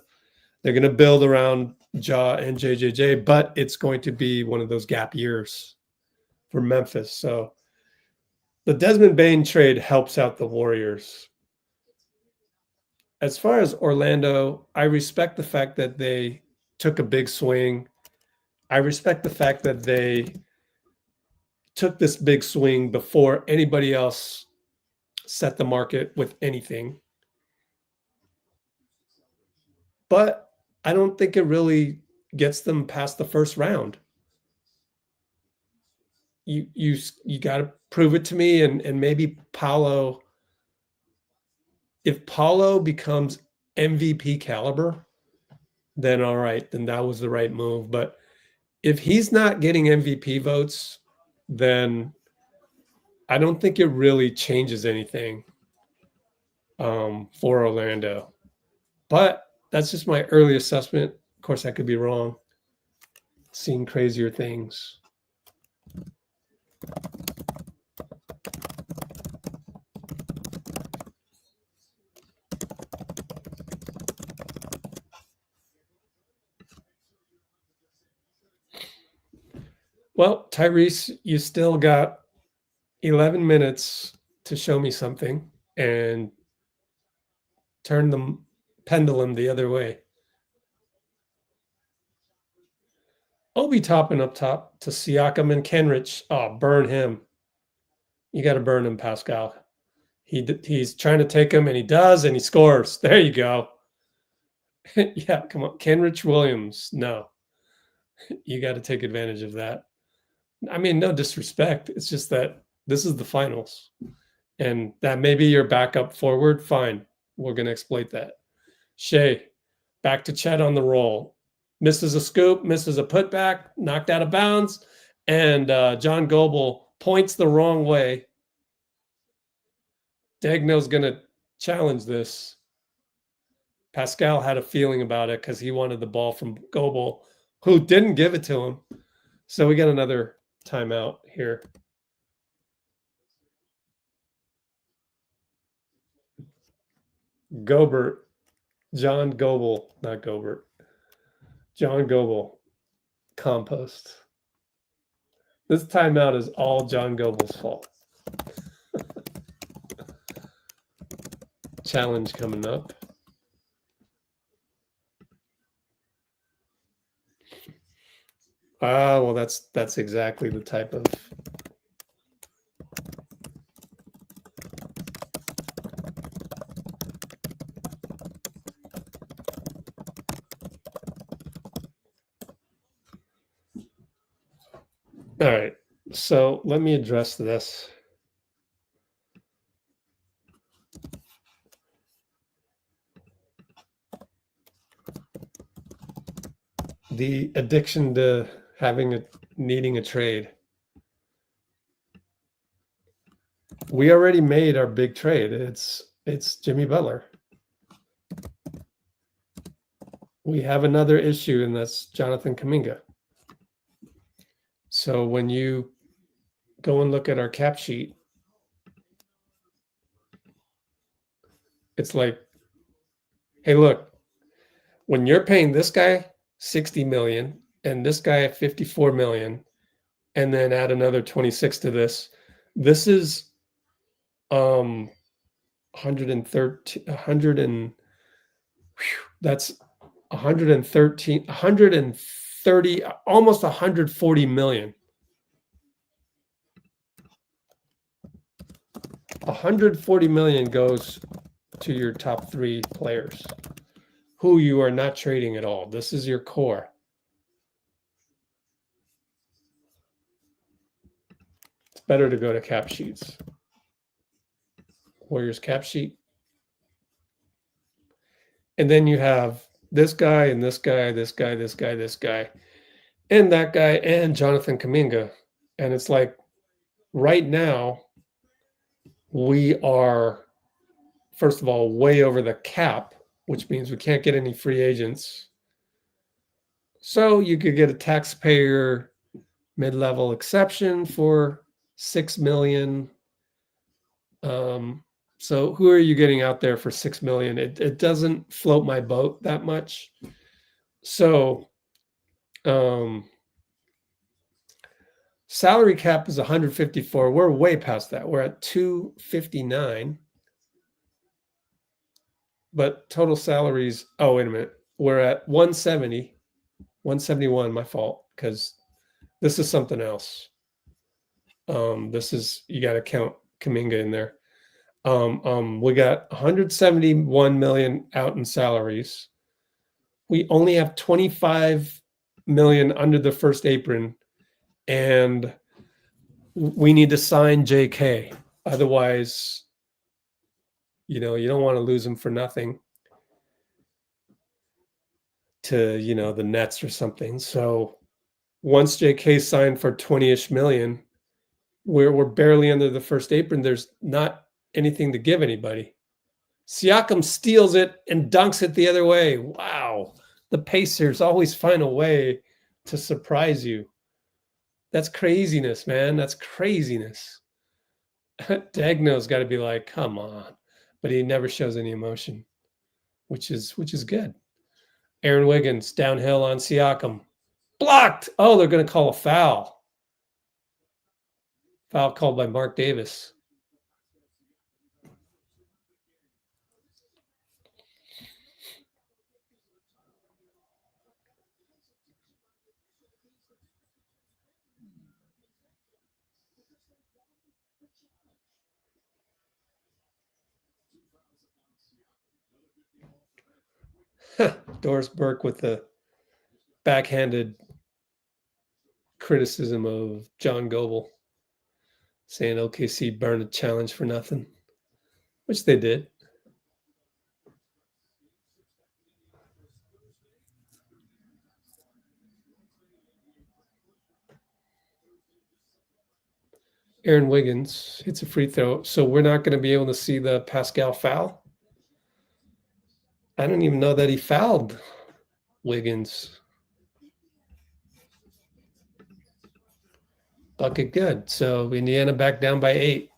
They're going to build around Ja and JJJ, but it's going to be one of those gap years for Memphis. So the Desmond Bane trade helps out the Warriors. as far as Orlando, I respect the fact that they took a big swing. I respect the fact that they took this big swing before anybody else set the market with anything. But I don't think it really gets them past the first round. You got to prove it to me, and maybe Paolo. If Paolo becomes MVP caliber, then all right, then that was the right move. But if he's not getting MVP votes, then I don't think it really changes anything for Orlando. But that's just my early assessment. Of course, I could be wrong. Seeing crazier things. Well, Tyrese, you still got 11 minutes to show me something and turn the pendulum the other way. Obi Toppin up top to Siakam and Kenrich. Oh, burn him. You got to burn him, Pascal. He's trying to take him, and he does, and he scores. There you go. Yeah, come on. Kenrich Williams. No. You got to take advantage of that. I mean, no disrespect. It's just that this is the finals. And that may be your backup forward. Fine. We're going to exploit that. Shea, back to Chet on the roll. Misses a scoop, misses a putback, knocked out of bounds. And John Goebel points the wrong way. Degno's going to challenge this. Pascal had a feeling about it because he wanted the ball from Goebel, who didn't give it to him. So we got another timeout here. Gobert, John Goebel, not Gobert. John Goebel, compost. This timeout is all John Goebel's fault. Challenge coming up. Well, that's exactly the type of all right. So let me address this. The addiction to needing a trade. We already made our big trade. It's Jimmy Butler. We have another issue, and that's Jonathan Kuminga. So when you go and look at our cap sheet, it's like, hey, look, when you're paying this guy 60 million and this guy 54 million, and then add another 26 to this, this is 113, 100 and that's 113, 130, almost 140 million. 140 million goes to your top three players who you are not trading at all. This is your core. It's better to go to cap sheets. Warriors cap sheet. And then you have this guy and this guy, this guy, this guy, this guy, and that guy, and Jonathan Kuminga. And it's like, right now, we are, first of all, way over the cap, which means we can't get any free agents. So you could get a taxpayer mid-level exception for $6 million. So who are you getting out there for $6 million? It doesn't float my boat that much. So salary cap is 154. We're way past that. We're at 259. but total salaries. Oh, wait a minute. We're at 170, 171. My fault, because this is something else. This is, you got to count Kuminga in there. We got 171 million out in salaries. We only have 25 million under the first apron, and we need to sign JK. Otherwise, you don't want to lose him for nothing to, the Nets or something. So once JK signed for 20-ish million, we're barely under the first apron. There's not anything to give anybody. Siakam steals it and dunks it the other way. Wow. The Pacers always find a way to surprise you. That's craziness, man. That's craziness. Dagno's got to be like, come on. But he never shows any emotion, which is good. Aaron Wiggins downhill on Siakam. Blocked. Oh, they're going to call a foul. Foul called by Mark Davis. Doris Burke with the backhanded criticism of John Goble, saying OKC burned a challenge for nothing, which they did. Aaron Wiggins hits a free throw, so we're not going to be able to see the Pascal foul. I don't even know that he fouled Wiggins. Bucket good. So Indiana back down by 8.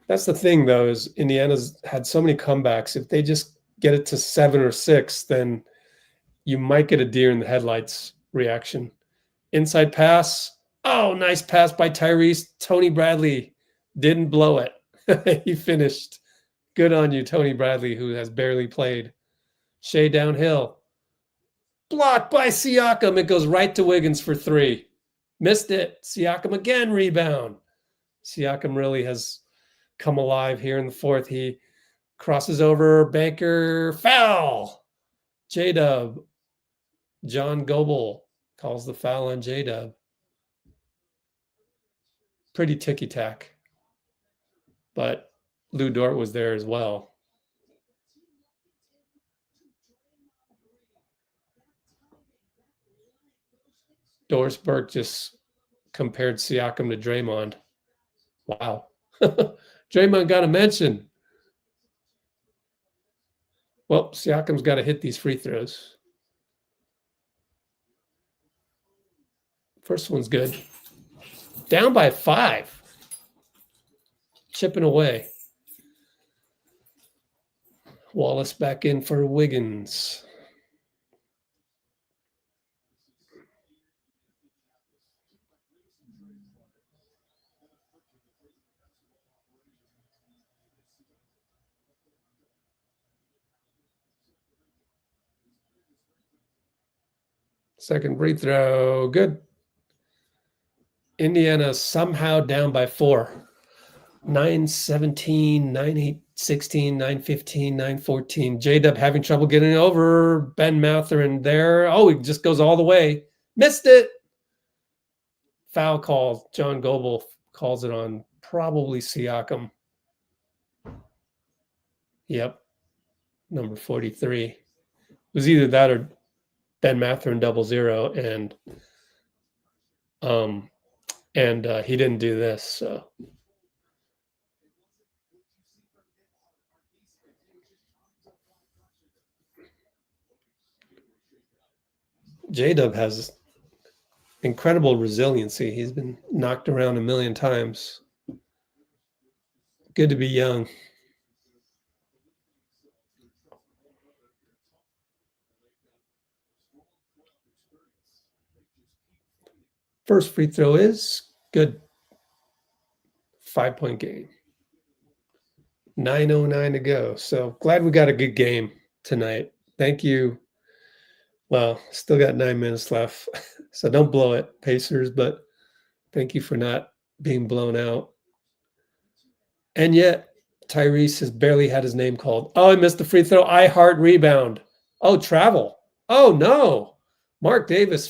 That's the thing, though, is Indiana's had so many comebacks. If they just get it to 7 or 6, then you might get a deer in the headlights reaction. Inside pass. Oh, nice pass by Tyrese. Tony Bradley didn't blow it. He finished. Good on you, Tony Bradley, who has barely played. Shea downhill. Blocked by Siakam. It goes right to Wiggins for 3. Missed it. Siakam again, rebound. Siakam really has come alive here in the fourth. He crosses over Banker. Foul. J-Dub. John Goble calls the foul on J-Dub. Pretty ticky-tack. But Lou Dort was there as well. Doris Burke just compared Siakam to Draymond. Wow. Draymond got a mention. Well, Siakam's got to hit these free throws. First one's good. Down by 5. Chipping away. Wallace back in for Wiggins. Second free throw. Good. Indiana somehow down by 4. 9-17, 9-8, 16, 9-15, 9-14. J-Dub having trouble getting over. Ben Mathurin there. Oh, he just goes all the way. Missed it. Foul call. John Goble calls it on probably Siakam. Yep. Number 43. It was either that or Ben Mathurin 0-0, and he didn't do this, so. J-Dub has incredible resiliency. He's been knocked around a million times. Good to be young. First free throw is good. 5-point game. 9:09 to go. So glad we got a good game tonight. Thank you. Well, still got 9 minutes left. So don't blow it, Pacers, but thank you for not being blown out. And yet, Tyrese has barely had his name called. Oh, he missed the free throw. I heart rebound. Oh, travel. Oh, no. Mark Davis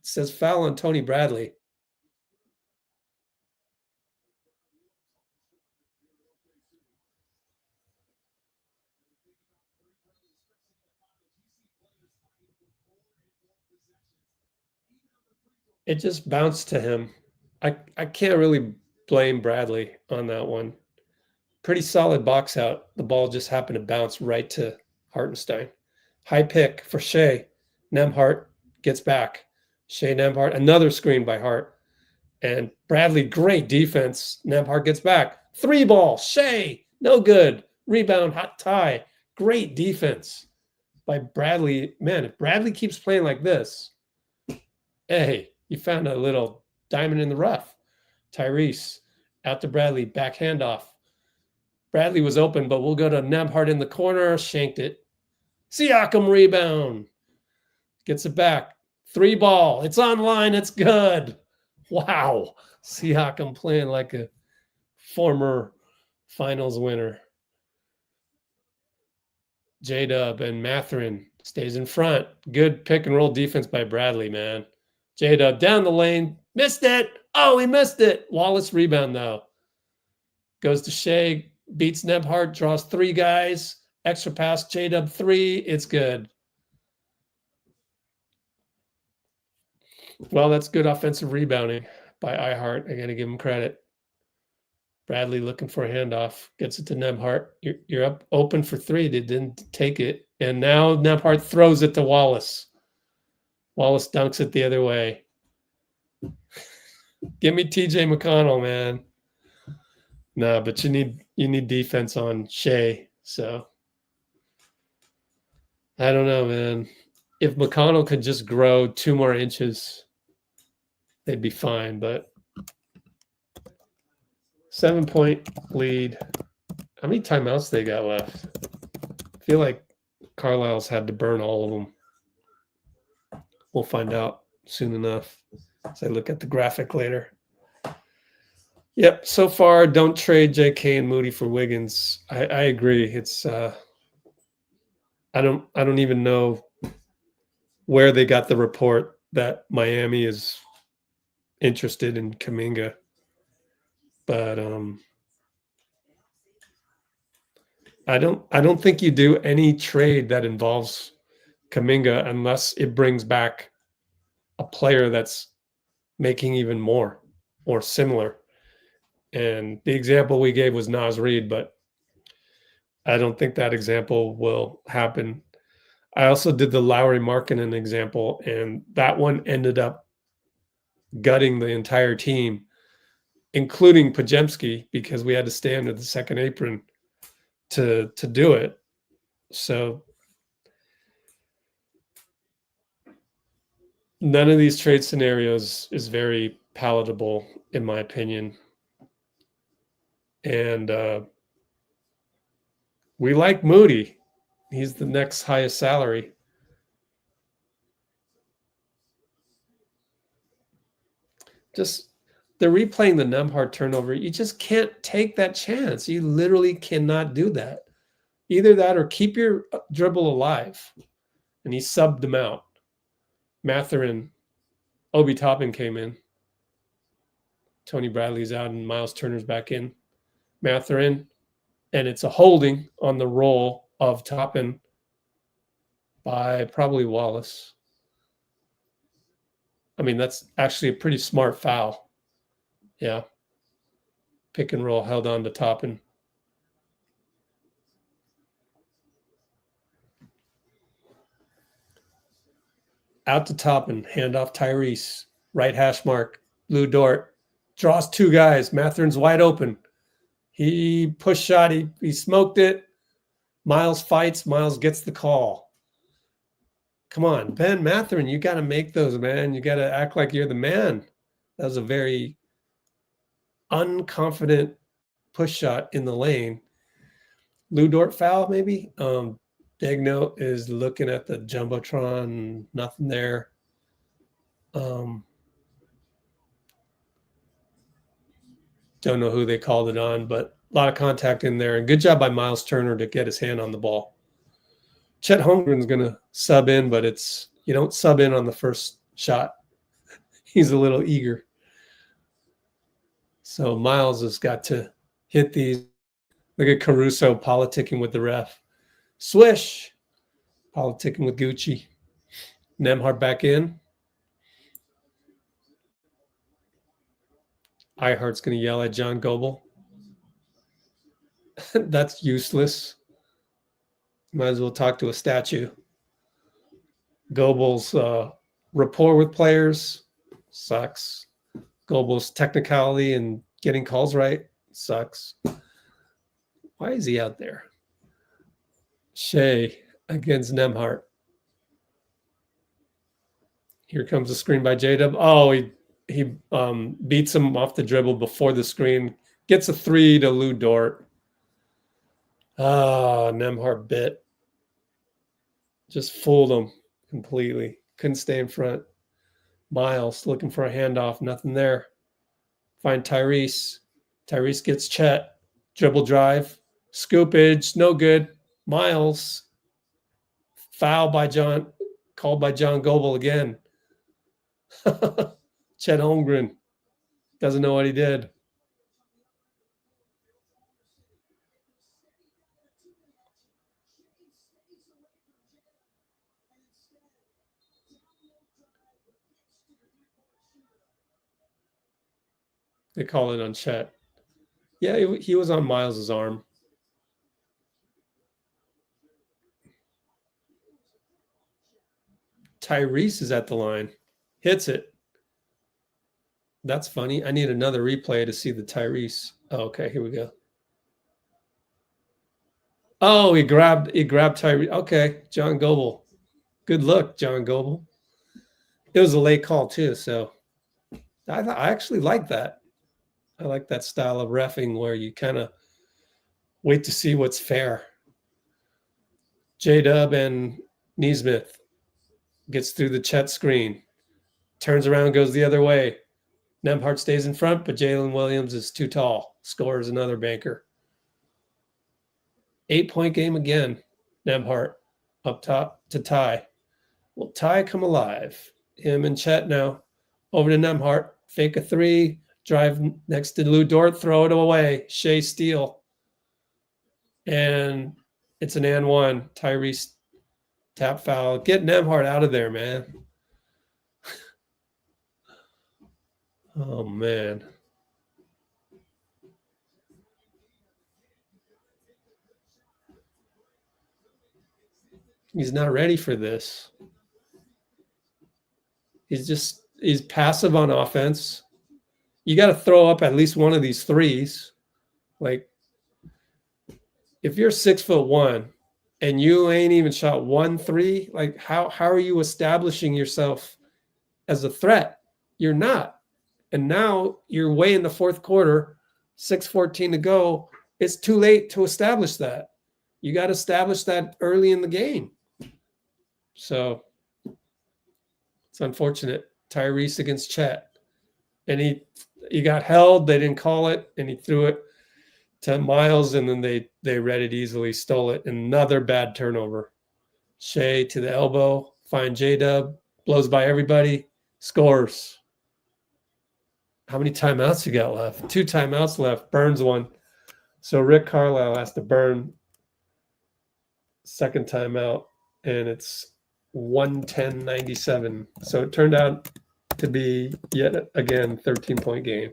says foul on Tony Bradley. It just bounced to him. I can't really blame Bradley on that one. Pretty solid box out. The ball just happened to bounce right to Hartenstein. High pick for Shea. Nembhard gets back. Shea Nembhard, another screen by Hart. And Bradley, great defense. Nembhard gets back. 3 ball. Shea, no good. Rebound, hot tie. Great defense by Bradley. Man, if Bradley keeps playing like this, hey, you found a little diamond in the rough. Tyrese out to Bradley, back handoff. Bradley was open, but we'll go to Nembhard in the corner, shanked it. Siakam rebound. Gets it back. 3 ball. It's online. It's good. Wow. Siakam playing like a former finals winner. J-Dub and Mathurin stays in front. Good pick and roll defense by Bradley, man. J-Dub down the lane. Missed it. Oh, he missed it. Wallace rebound, though. Goes to Shea. Beats Nembhard. Draws 3 guys. Extra pass. J-Dub 3. It's good. Well, that's good offensive rebounding by iHeart. I got to give him credit. Bradley looking for a handoff. Gets it to Nembhard. You're up open for 3. They didn't take it. And now Nembhard throws it to Wallace. Wallace dunks it the other way. Give me TJ McConnell, man. No, but you need defense on Shea. So I don't know, man. If McConnell could just grow 2 more inches, they'd be fine. But 7-point lead. How many timeouts they got left? I feel like Carlisle's had to burn all of them. We'll find out soon enough as I look at the graphic later. Yep, so far, don't trade JK and Moody for Wiggins. I agree. It's I don't even know where they got the report that Miami is interested in Kuminga. But I don't think you do any trade that involves Kuminga unless it brings back a player that's making even more or similar. And the example we gave was Naz Reid, but I don't think that example will happen. I also did the Lowry Markkanen example, and that one ended up gutting the entire team, including Podziemski, because we had to stay under the second apron to do it. So none of these trade scenarios is very palatable, in my opinion. And we like Moody. He's the next highest salary. Just they're replaying the Nembhard turnover. You just can't take that chance. You literally cannot do that. Either that or keep your dribble alive. And he subbed them out. Mathurin, Obi Toppin came in. Tony Bradley's out and Miles Turner's back in. Mathurin, and it's a holding on the roll of Toppin by probably Wallace. I mean, that's actually a pretty smart foul. Yeah. Pick and roll held on to Toppin. Out to Toppin, handoff Tyrese, right hash mark, blue Dort, draws 2 guys. Mathurin's wide open. He push shot, he smoked it. Miles fights, Miles gets the call. Come on, Ben Mathurin, you got to make those, man. You got to act like you're the man. That was a very unconfident push shot in the lane. Lou Dort foul, maybe. Degno is looking at the Jumbotron, nothing there. Don't know who they called it on, but a lot of contact in there. And good job by Miles Turner to get his hand on the ball. Chet Holmgren's going to sub in, but you don't sub in on the first shot. He's a little eager. So Miles has got to hit these. Look at Caruso politicking with the ref. Swish. Politicking with Gucci. Nembhard back in. IHart's going to yell at John Goble. That's useless. Might as well talk to a statue. Goble's rapport with players sucks. Goble's technicality and getting calls right sucks. Why is he out there? Shea against Nembhard. Here comes the screen by J-Dub. Oh, he beats him off the dribble before the screen. Gets a 3 to Lou Dort. Nembhard bit. Just fooled him completely. Couldn't stay in front. Miles looking for a handoff. Nothing there. Find Tyrese. Tyrese gets Chet. Dribble drive. Scoopage. No good. Miles. Foul by John. Called by John Goble again. Chet Holmgren doesn't know what he did. They call it on Chet. Yeah, he was on Miles's arm. Tyrese is at the line. Hits it. That's funny. I need another replay to see the Tyrese. Oh, okay, here we go. Oh, he grabbed Tyrese. Okay, John Goble. Good look, John Goble. It was a late call too, so I actually like that. I like that style of reffing where you kind of wait to see what's fair. J-Dub and Nesmith gets through the Chet screen, turns around, goes the other way. Nembhard stays in front, but Jalen Williams is too tall. Scores another banker. 8-point game again. Nembhard up top to Ty. Will Ty come alive? Him and Chet now. Over to Nembhard. Fake a 3. Drive next to Lou Dort. Throw it away. Shea steal. And it's an and one. Tyrese tap foul. Get Nembhard out of there, man. Oh, man. He's not ready for this. He's passive on offense. You got to throw up at least one of these threes. Like, if you're 6'1" and you ain't even shot 1 3, like how are you establishing yourself as a threat? You're not. And now you're way in the fourth quarter, 6:14 to go. It's too late to establish that. You got to establish that early in the game. So it's unfortunate. Tyrese against Chet. And he got held. They didn't call it. And he threw it to Miles. And then they read it easily, stole it. Another bad turnover. Shea to the elbow. Find J-Dub. Blows by everybody. Scores. How many timeouts you got left? 2 timeouts left. Burns one. So Rick Carlisle has to burn second timeout. And it's 110-97. So it turned out to be, yet again, 13-point game.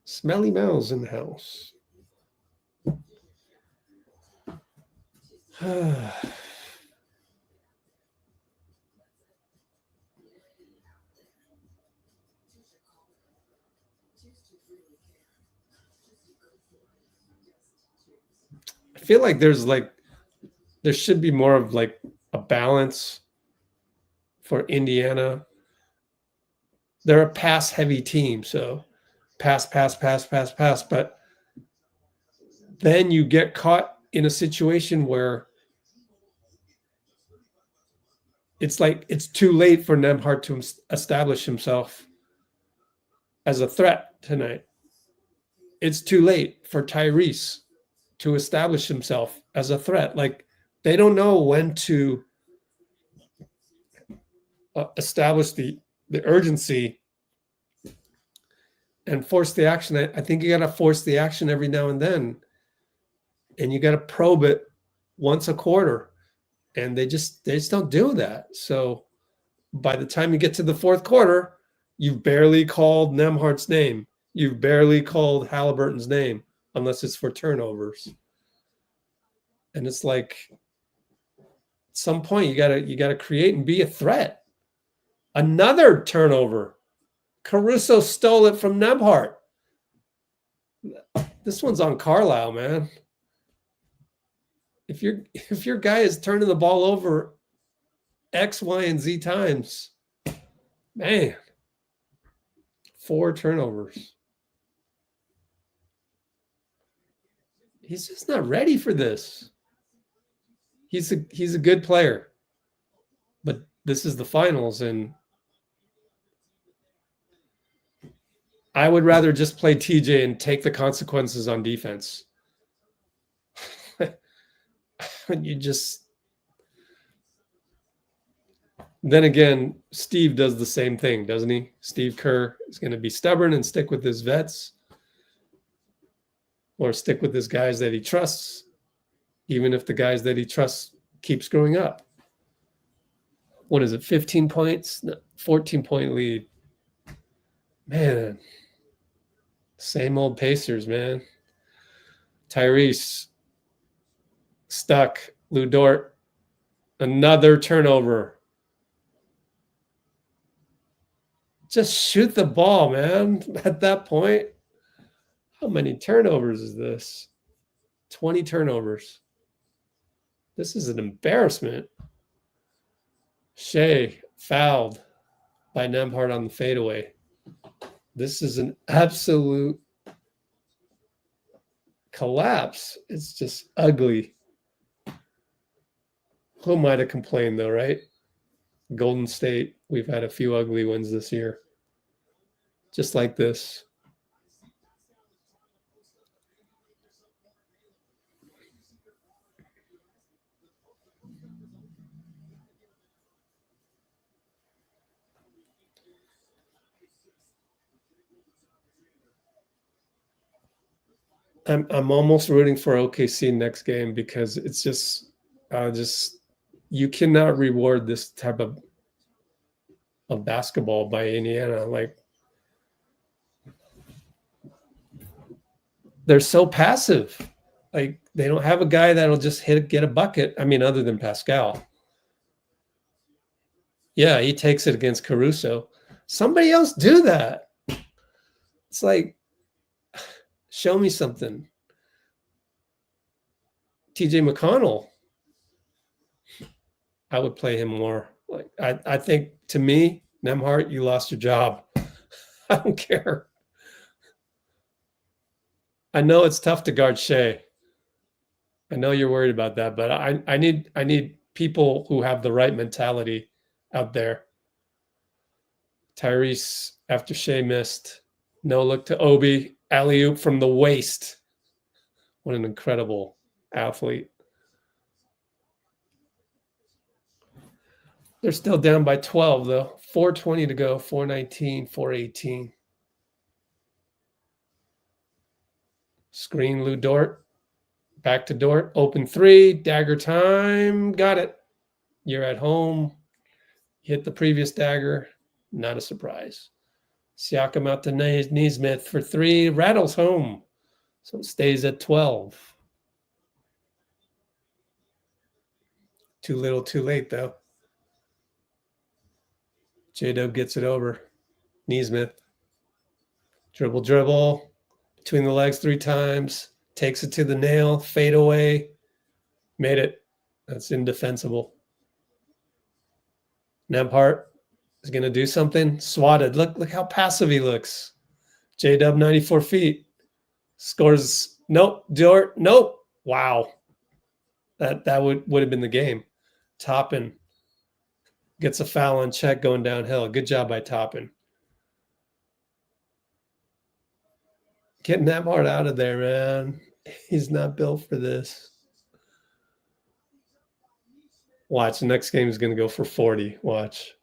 Smelly Mel's in the house. I feel like there should be more of like a balance for Indiana. they're a pass-heavy team, so pass. But then you get caught in a situation where it's like it's too late for Nembhard to establish himself as a threat tonight. It's too late for Tyrese to establish himself as a threat. Like, they don't know when to establish the urgency and force the action. I think you got to force the action every now and then, and you got to probe it once a quarter, and they just don't do that. So by the time you get to the fourth quarter, you've barely called Nembhard's name. You've barely called Haliburton's name, unless it's for turnovers. And it's like, at some point you gotta create and be a threat. Another turnover. Caruso stole it from Nembhard. This one's on Carlisle, man. If your guy is turning the ball over X, Y, and Z times, man, 4 turnovers. He's just not ready for this. He's a good player, but this is the finals, and I would rather just play TJ and take the consequences on defense. You just, then again, Steve does the same thing, doesn't he? Steve Kerr is going to be stubborn and stick with his vets, or stick with his guys that he trusts, even if the guys that he trusts keep screwing up. What is it, 15 points? 14-point lead. Man, same old Pacers, man. Tyrese, stuck. Lou Dort, another turnover. Just shoot the ball, man. At that point, how many turnovers is this? 20 turnovers. This is an embarrassment. Shea fouled by Nembhard on the fadeaway. This is an absolute collapse. It's just ugly. Who might have complained, though, right? Golden State, we've had a few ugly ones this year. Just like this. I'm almost rooting for OKC next game, because it's just you cannot reward this type of basketball by Indiana. Like, they're so passive. Like, they don't have a guy that'll just get a bucket. I mean, other than Pascal. Yeah, he takes it against Caruso. Somebody else do that. It's like, show me something. TJ McConnell, I would play him more. Like, I think, to me, Nembhard, you lost your job. I don't care. I know it's tough to guard Shea. I know you're worried about that, but I need people who have the right mentality out there. Tyrese, after Shea missed, no look to Obi, alley-oop from the waist. What an incredible athlete. They're still down by 12, though. 4:20 to go, 4:19, 4:18. Screen, Lou Dort. Back to Dort. Open 3. Dagger time. Got it. You're at home. Hit the previous dagger. Not a surprise. Siakam out to Nesmith for 3. Rattles home. So it stays at 12. Too little, too late, though. J-Dub gets it over. Nesmith. Dribble. Between the legs 3 times. Takes it to the nail. Fade away. Made it. That's indefensible. Nembhard. is going to do something. Swatted. Look how passive he looks. J-Dub 94 feet. Scores. Nope. Dort. Nope. Wow. That would have been the game. Toppin gets a foul on check going downhill. Good job by Toppin. Getting that part out of there, man. He's not built for this. Watch, the next game is going to go for 40. Watch.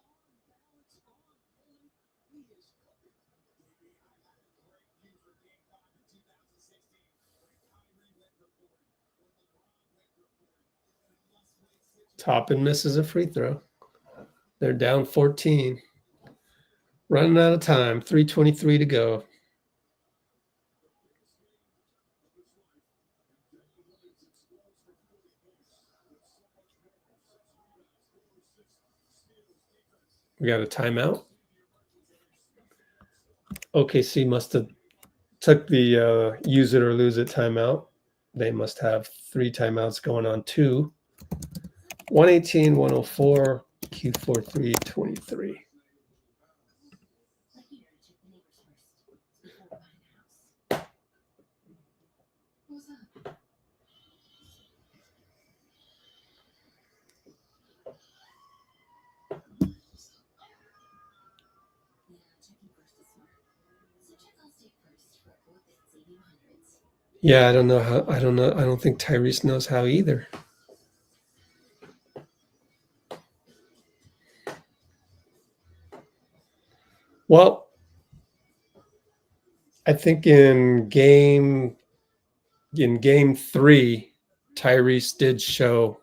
Toppin misses a free throw. They're down 14. Running out of time. 3:23 to go. We got a timeout. OKC must have took the use it or lose it timeout. They must have 3 timeouts going on 2. 118, 104, Q43, 23. Yeah, I don't know how. I don't know. I don't think Tyrese knows how either. Well, I think in game 3, Tyrese did show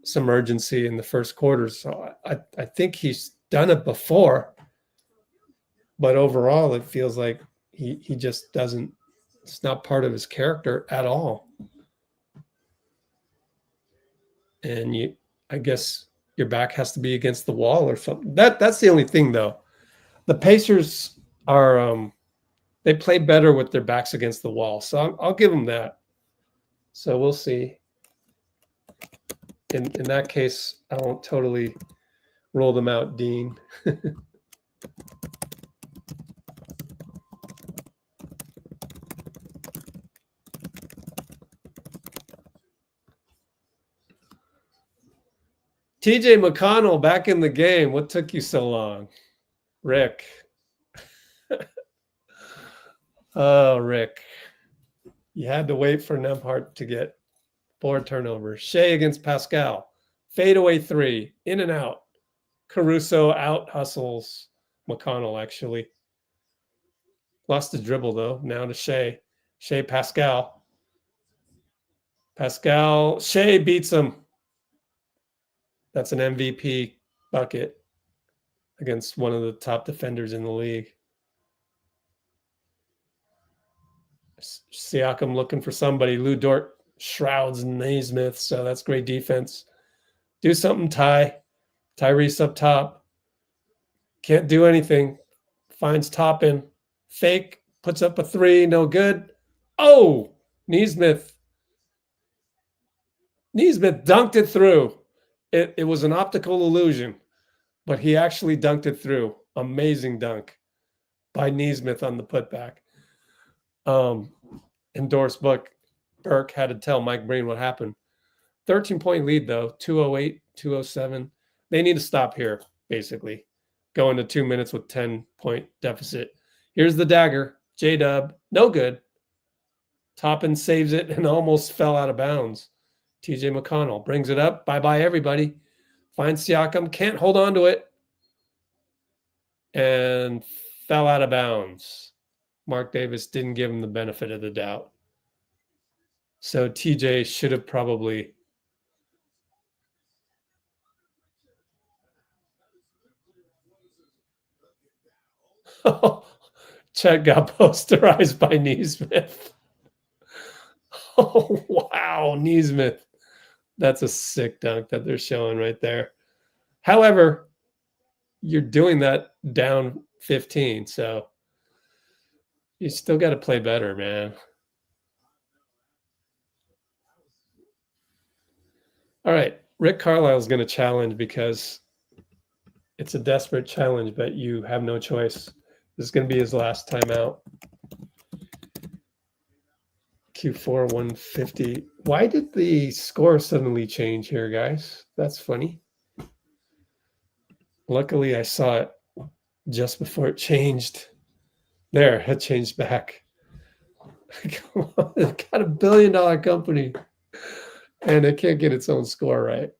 some urgency in the first quarter. So I think he's done it before, but overall it feels like he just doesn't. It's not part of his character at all. And I guess your back has to be against the wall or something. That's the only thing, though. The Pacers are they play better with their backs against the wall, so I'll give them that. So we'll see. In that case, I won't totally roll them out, Dean. TJ McConnell back in the game. What took you so long? Rick. Oh, Rick. You had to wait for Nembhard to get 4 turnovers. Shea against Pascal. Fadeaway 3. In and out. Caruso out hustles McConnell, actually. Lost the dribble, though. Now to Shea. Shea, Pascal. Pascal. Shea beats him. That's an MVP bucket against one of the top defenders in the league. Siakam looking for somebody. Lou Dort shrouds Naismith, so that's great defense. Do something, Ty. Tyrese up top. Can't do anything. Finds Toppin. Fake. Puts up a 3. No good. Oh! Naismith dunked it through. It was an optical illusion, but he actually dunked it through. Amazing dunk by Naismith on the putback. Endorsed book. Burke had to tell Mike Breen what happened. 13-point lead, though. 208, 207. They need to stop here, basically. Go into 2 minutes with 10-point deficit. Here's the dagger. J-Dub. No good. Toppin saves it and almost fell out of bounds. TJ McConnell brings it up. Bye-bye, everybody. Finds Siakam. Can't hold on to it. And fell out of bounds. Mark Davis didn't give him the benefit of the doubt. So TJ should have probably Chet got posterized by Naismith. Oh, wow, Naismith. That's a sick dunk that they're showing right there. However, you're doing that down 15, so you still got to play better, man. All right, Rick Carlisle is going to challenge because It's a desperate challenge, but you have no choice. This is going to be his last time out. Q4 150. Why did the score suddenly change here, guys? That's funny. Luckily, I saw it just before it changed. There, it changed back. Come on, it's got $1 billion company, and it can't get its own score right.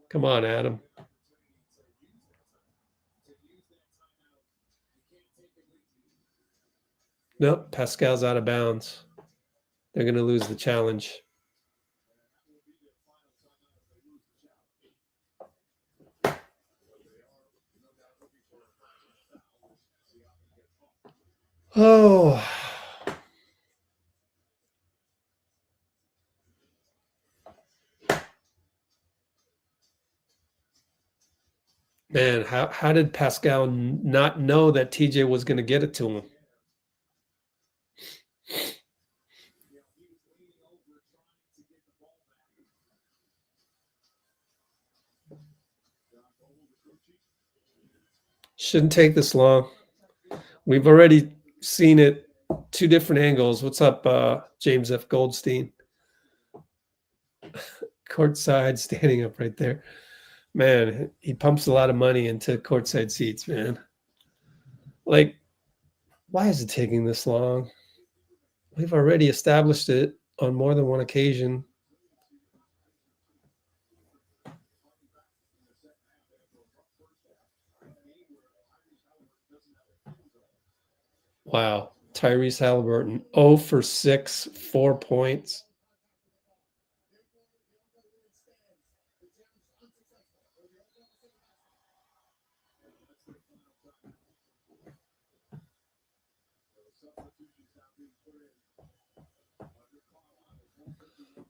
Come on, Adam. Nope, Pascal's out of bounds. They're going to lose the challenge. Oh. Man, how did Pascal not know that TJ was going to get it to him? Shouldn't take this long. We've already seen it 2 different angles. What's up, James F. Goldstein? Courtside, standing up right there. Man, he pumps a lot of money into courtside seats, man. Like, why is it taking this long? We've already established it on more than one occasion. Wow. Tyrese Haliburton, 0 for 6, 4 points.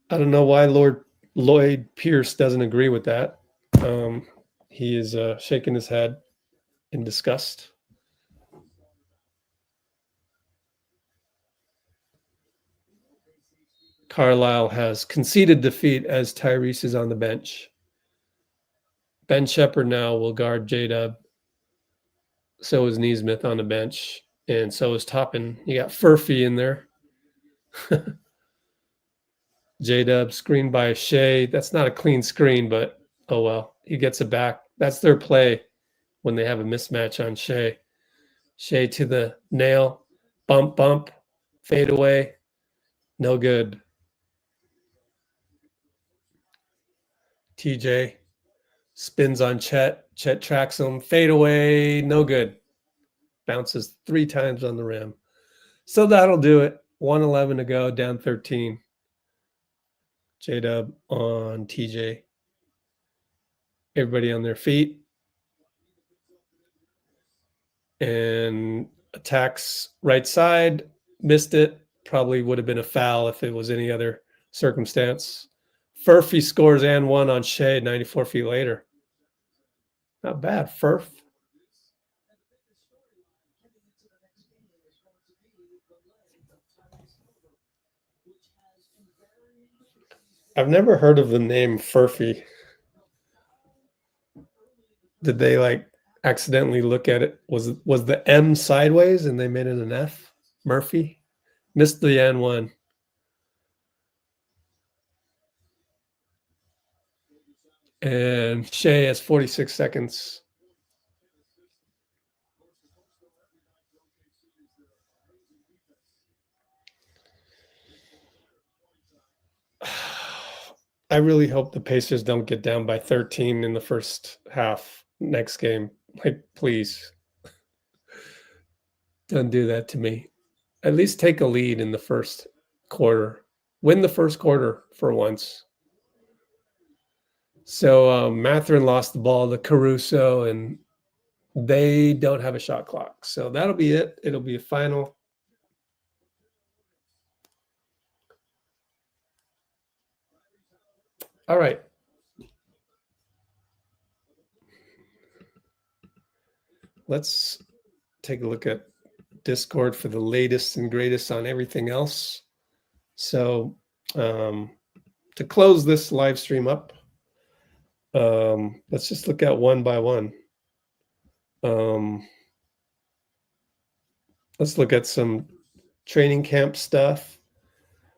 I don't know why Lloyd Pierce doesn't agree with that. He is shaking his head in disgust. Carlisle has conceded defeat as Tyrese is on the bench. Ben Shepherd now will guard J-Dub. So is Neesmith on the bench. And so is Toppin. You got Furphy in there. J-Dub screened by Shea. That's not a clean screen, but oh well. He gets it back. That's their play when they have a mismatch on Shea. Shea to the nail. Bump, bump. Fade away. No good. TJ spins on Chet. Chet tracks him. Fade away. No good. Bounces 3 times on the rim. So that'll do it. 1:11 to go. Down 13. J-Dub on TJ. Everybody on their feet. And attacks right side. Missed it. Probably would have been a foul if it was any other circumstance. Furphy scores and 1 on Shea 94 feet later. Not bad, Furf. I've never heard of the name Furphy. Did they like accidentally look at it? Was the M sideways and they made it an F? Murphy? Missed the N1. And Shea has 46 seconds. I really hope the Pacers don't get down by 13 in the first half next game. Like, please. Don't do that to me. At least take a lead in the first quarter. Win the first quarter for once. So Mathurin lost the ball to Caruso, and they don't have a shot clock. So that'll be it. It'll be a final. All right. Let's take a look at Discord for the latest and greatest on everything else. So to close this live stream up, Let's just look at one by one. Let's look at some training camp stuff.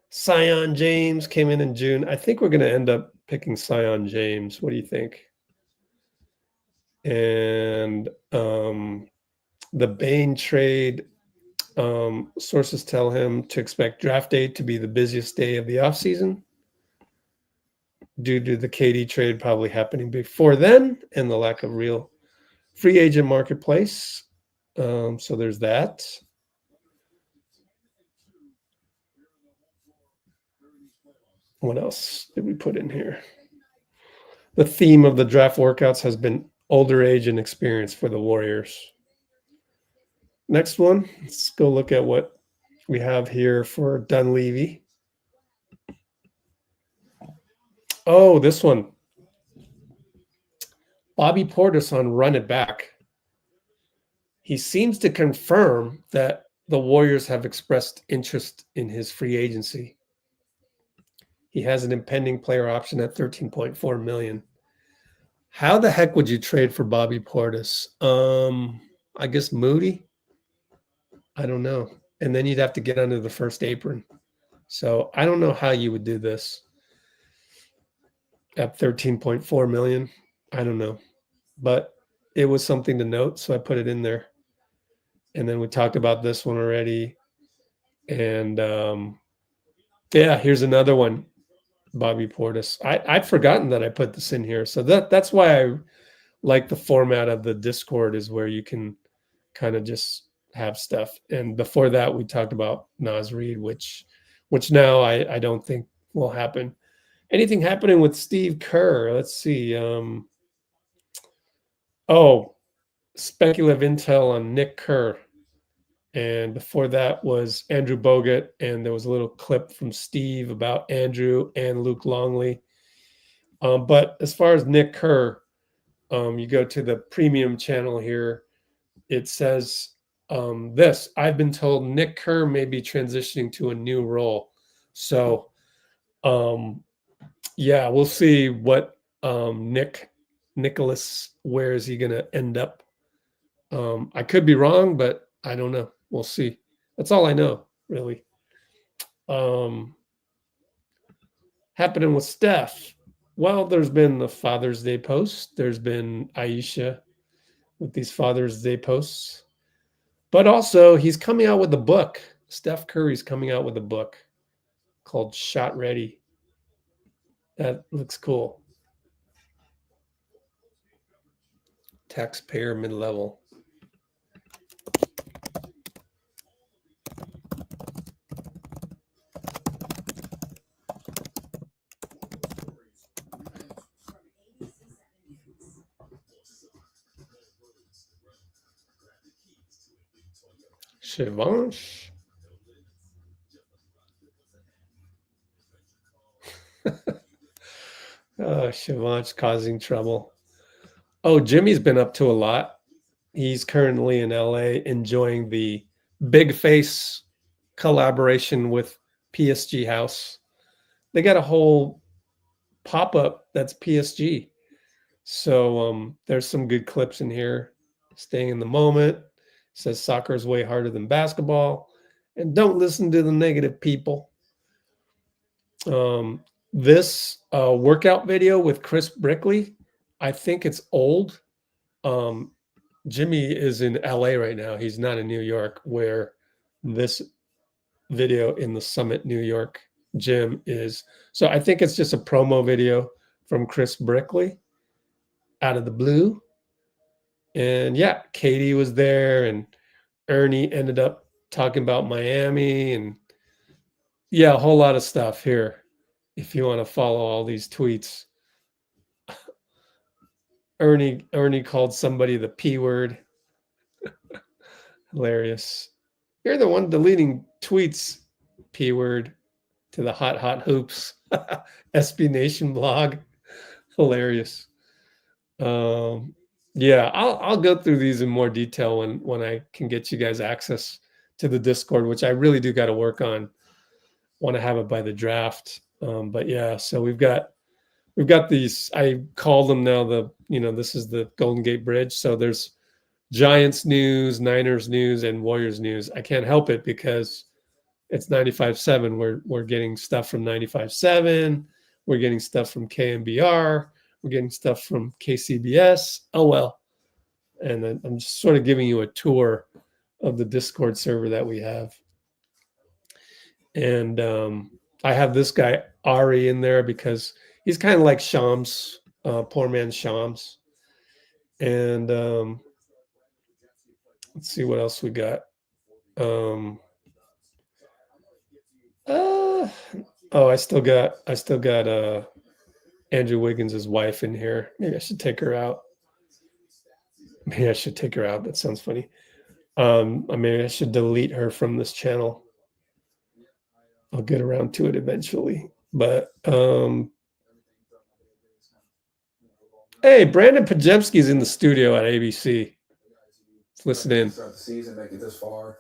Sion James came in June. I think we're going to end up picking Sion James. What do you think? And the Bane trade, sources tell him to expect draft day to be the busiest day of the offseason due to the KD trade probably happening before then and the lack of real free agent marketplace. So there's that. What else did we put in here? The theme of the draft workouts has been older age and experience for the Warriors. Next one, let's go look at what we have here for Dunleavy. Oh, this one. Bobby Portis on Run It Back. He seems to confirm that the Warriors have expressed interest in his free agency. He has an impending player option at $13.4 million. How the heck would you trade for Bobby Portis? I guess Moody. I don't know. And then you'd have to get under the first apron. So I don't know how you would do this at $13.4 million. I don't know. But it was something to note, so I put it in there. And then we talked about this one already. And yeah, here's another one. Bobby Portis. I'd forgotten that I put this in here. So that's why I like the format of the Discord, is where you can kind of just have stuff. And before that, we talked about Naz Reid, which now I don't think will happen. Anything happening with Steve Kerr? Let's see. Speculative intel on Nick Kerr. And before that was Andrew Bogut, and there was a little clip from Steve about Andrew and Luke Longley. But as far as Nick Kerr, you go to the premium channel here. It says this: I've been told Nick Kerr may be transitioning to a new role. So, yeah, we'll see what Nicholas, where is he going to end up? I could be wrong, but I don't know. We'll see. That's all I know, really. Happening with Steph. Well, there's been the Father's Day post. There's been Aisha with these Father's Day posts. But also, he's coming out with a book. Steph Curry's coming out with a book called Shot Ready. That looks cool. Taxpayer mid-level. Shivansh. Shivansh causing trouble. Oh, Jimmy's been up to a lot. He's currently in LA enjoying the Big Face collaboration with PSG House. They got a whole pop-up that's PSG. So there's some good clips in here. Staying in the moment. Says soccer is way harder than basketball. And don't listen to the negative people. This workout video with Chris Brickley, I think it's old. Jimmy is in LA right now. He's not in New York, where this video in the Summit, New York gym is. So I think it's just a promo video from Chris Brickley out of the blue. And yeah, Katie was there, and Ernie ended up talking about Miami, and yeah, a whole lot of stuff here if you want to follow all these tweets. Ernie called somebody the P word. Hilarious. You're the one deleting tweets, P word, to the hot hoops. SB Nation blog. Hilarious. Yeah, I'll go through these in more detail when I can get you guys access to the Discord, which I really do got to work on. Want to have it by the draft. But yeah, so we've got we've got these, I call them now this is the Golden Gate Bridge. So there's Giants news, Niners news, and Warriors news. I can't help it because it's 95.7. We're getting stuff from 95.7. We're getting stuff from KMBR. We're getting stuff from KCBS. Oh, well. And I'm just sort of giving you a tour of the Discord server that we have. And I have this guy, Ari, in there because he's kind of like Shams, poor man Shams. And let's see what else we got. I still got Andrew Wiggins' wife in here. Maybe I should take her out. That sounds funny. Maybe I should delete her from this channel. I'll get around to it eventually. But hey, Brandon Pajemski's in the studio at ABC. Let's listen in. Start the season, make it this far.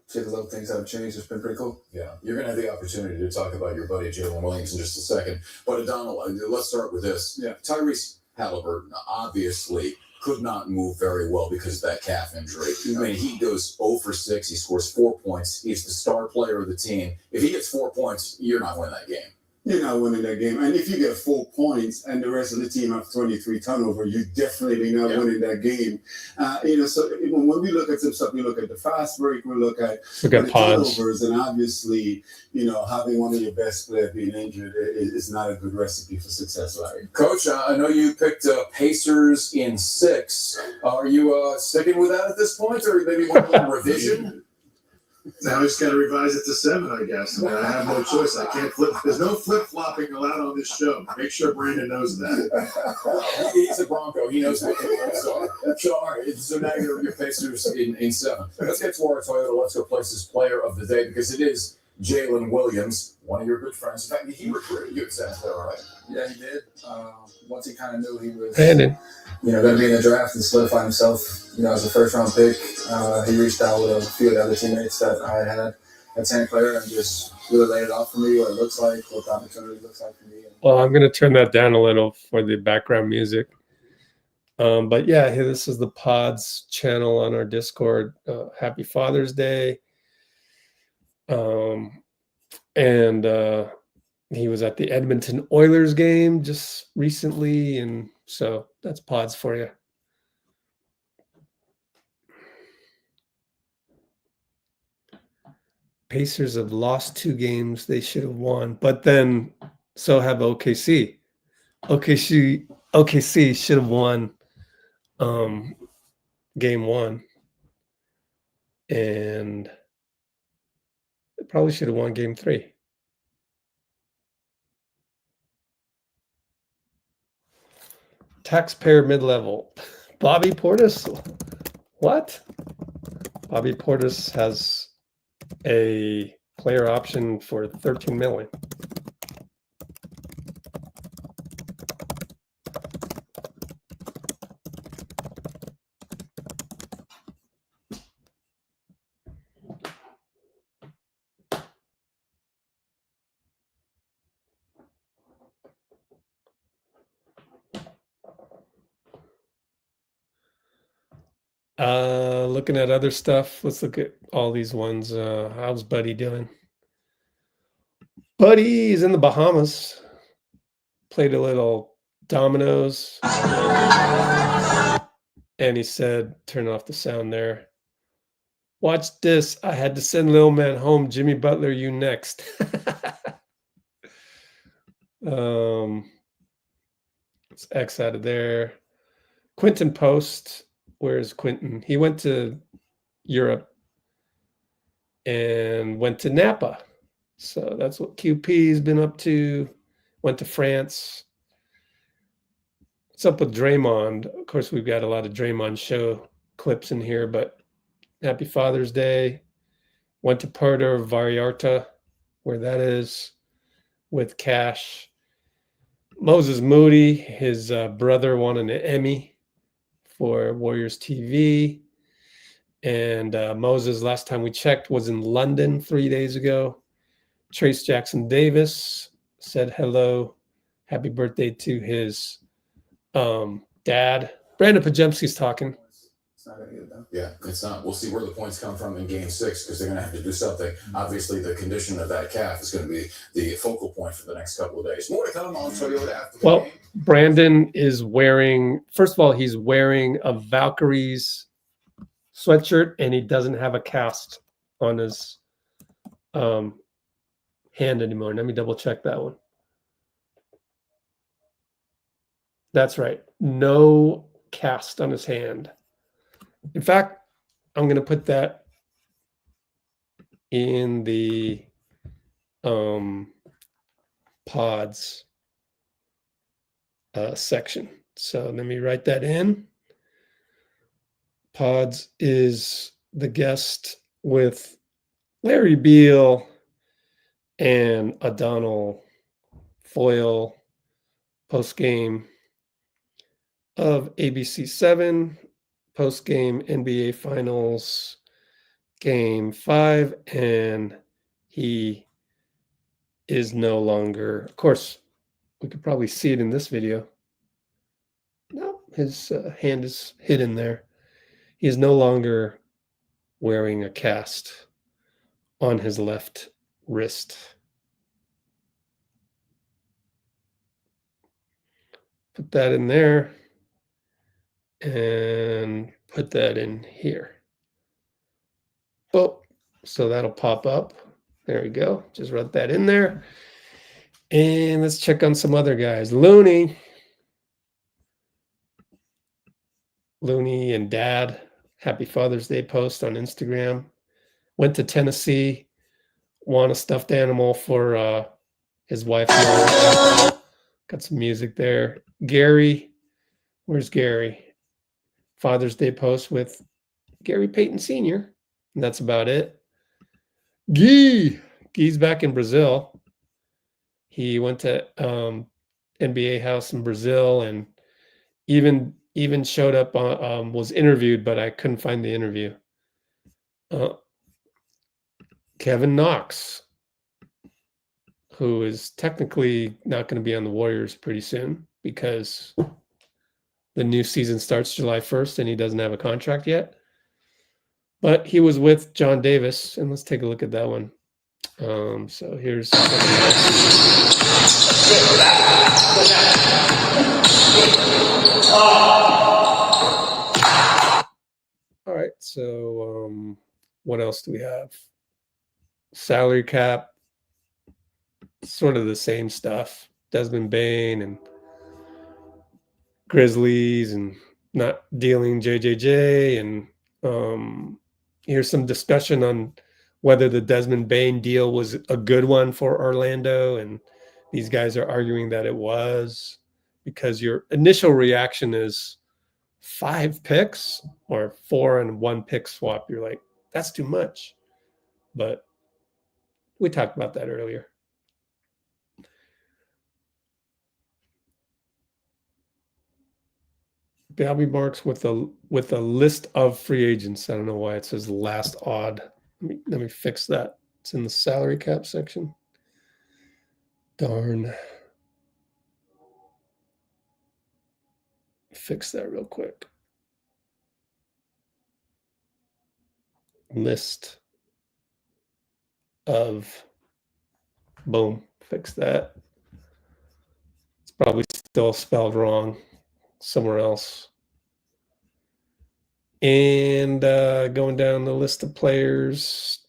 See the little things haven't changed. It's been pretty cool. Yeah, you're going to have the opportunity to talk about your buddy Jalen Williams in just a second. But Donald, let's start with this. Yeah. Tyrese Haliburton obviously could not move very well because of that calf injury. I mean, he goes 0 for 6. He scores 4 points. He's the star player of the team. If he gets 4 points, you're not winning that game. You're not winning that game. And if you get 4 points and the rest of the team have 23 turnover, you're definitely not winning that game. So when we look at some stuff, we look at the fast break, we look at the turnovers, and obviously, having one of your best players being injured is not a good recipe for success, Larry. Coach, I know you picked Pacers in 6. Are you sticking with that at this point, or maybe one revision? Now I just got to revise it to 7, I guess. I mean, I have no choice. I can't flip. There's no flip-flopping allowed on this show. Make sure Brandon knows that. He's a Bronco. He knows what the rules are. So, all right. So now your Pacers in 7. Let's get to our Toyota Let's Go Places player of the day because it is Jalen Williams, one of your good friends. In fact, he recruited you at San Antonio, right? Yeah, he did. Once he kind of knew he was, Brandon. Going to be in the draft and solidify himself, as a first-round pick. He reached out with a few of the other teammates that I had at Santa Clara and just really laid it out for me, what it looks like, what the opportunity looks like for me. Well, I'm going to turn that down a little for the background music. But yeah, this is the Pods channel on our Discord. Happy Father's Day. And he was at the Edmonton Oilers game just recently, and so that's Pods for you. Pacers have lost 2 games they should have won, but then so have OKC. OKC should have won game 1, and they probably should have won game 3. Taxpayer mid-level. Bobby Portis? What? Bobby Portis has a player option for $13 million. Looking at other stuff. Let's look at all these ones. How's Buddy doing? Buddy's in the Bahamas. Played a little dominoes. And he said, turn off the sound there. Watch this. I had to send Lil Man home. Jimmy Butler, you next. Let's X out of there. Quinten Post. Where's Quinten? He went to Europe and went to Napa. So that's what QP's been up to. Went to France. What's up with Draymond? Of course, we've got a lot of Draymond show clips in here, but happy Father's Day. Went to Puerto Vallarta, where that is, with Cash. Moses Moody, his brother, won an Emmy for Warriors TV. And Moses, last time we checked, was in London 3 days ago. Trace Jackson Davis said hello Happy birthday to his dad. Brandon Pajemski's talking. It's not gonna get it done. Yeah, it's not. We'll see where the points come from in Game 6 because they're going to have to do something. Obviously, the condition of that calf is going to be the focal point for the next couple of days. More to come on Toyota after the game. Brandon is wearing, first of all, he's wearing a Valkyries sweatshirt and he doesn't have a cast on his hand anymore. Let me double check that one. That's right. No cast on his hand. In fact, I'm going to put that in the pods section. So let me write that in. Pods is the guest with Larry Beal and O'Donnell Foyle post-game of ABC 7, post-game NBA Finals Game 5, and he is no longer, of course, we could probably see it in this video. No, his hand is hidden there. He is no longer wearing a cast on his left wrist. Put that in there and put that in here. Oh, so that'll pop up. There we go. Just wrote that in there. And let's check on some other guys. Looney and Dad. Happy Father's Day post on Instagram. Went to Tennessee. Won a stuffed animal for his wife. Got some music there. Gary. Where's Gary? Father's Day post with Gary Payton Sr. And that's about it. Guy's back in Brazil. He went to NBA house in Brazil and even showed up, was interviewed, but I couldn't find the interview. Kevin Knox, who is technically not going to be on the Warriors pretty soon because the new season starts July 1st and he doesn't have a contract yet. But he was with John Davis, and let's take a look at that one. So here's all right, so what else do we have? Salary cap, sort of the same stuff. Desmond Bane and Grizzlies and not dealing JJJ, and here's some discussion on whether the Desmond Bane deal was a good one for Orlando, and these guys are arguing that it was, because your initial reaction is 5 picks or 4 and 1 pick swap. You're like, that's too much. But we talked about that earlier. Bobby Marks with a list of free agents. I don't know why it says last odd. Let me fix that. It's in the salary cap section. Darn. Fix that real quick. List of, boom, fix that. It's probably still spelled wrong somewhere else. And going down the list of players,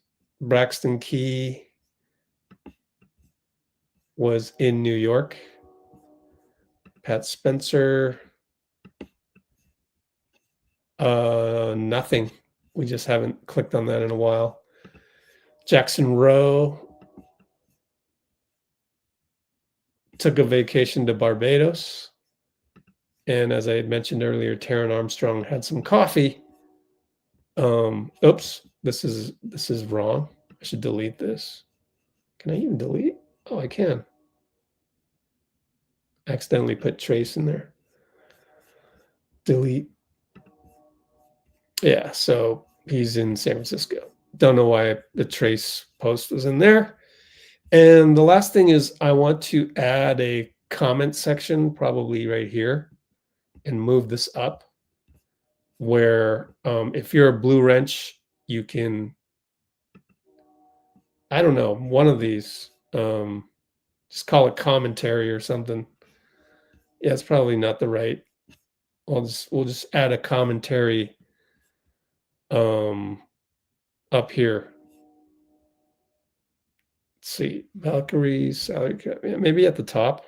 Braxton Key was in New York. Pat Spencer, nothing. We just haven't clicked on that in a while. Jackson Rowe took a vacation to Barbados. And as I had mentioned earlier, Taron Armstrong had some coffee. Oops, this is wrong. I should delete this. Can I even delete? Oh, I can. Accidentally put Trace in there. Delete. Yeah, so he's in San Francisco. Don't know why the Trace post was in there. And the last thing is I want to add a comment section, probably right here, and move this up where if you're a Blue Wrench, you can, I don't know, one of these, just call it commentary or something. Yeah, it's probably not the right. We'll just add a commentary up here. Let's see, Valkyrie, salary cap, yeah, maybe at the top.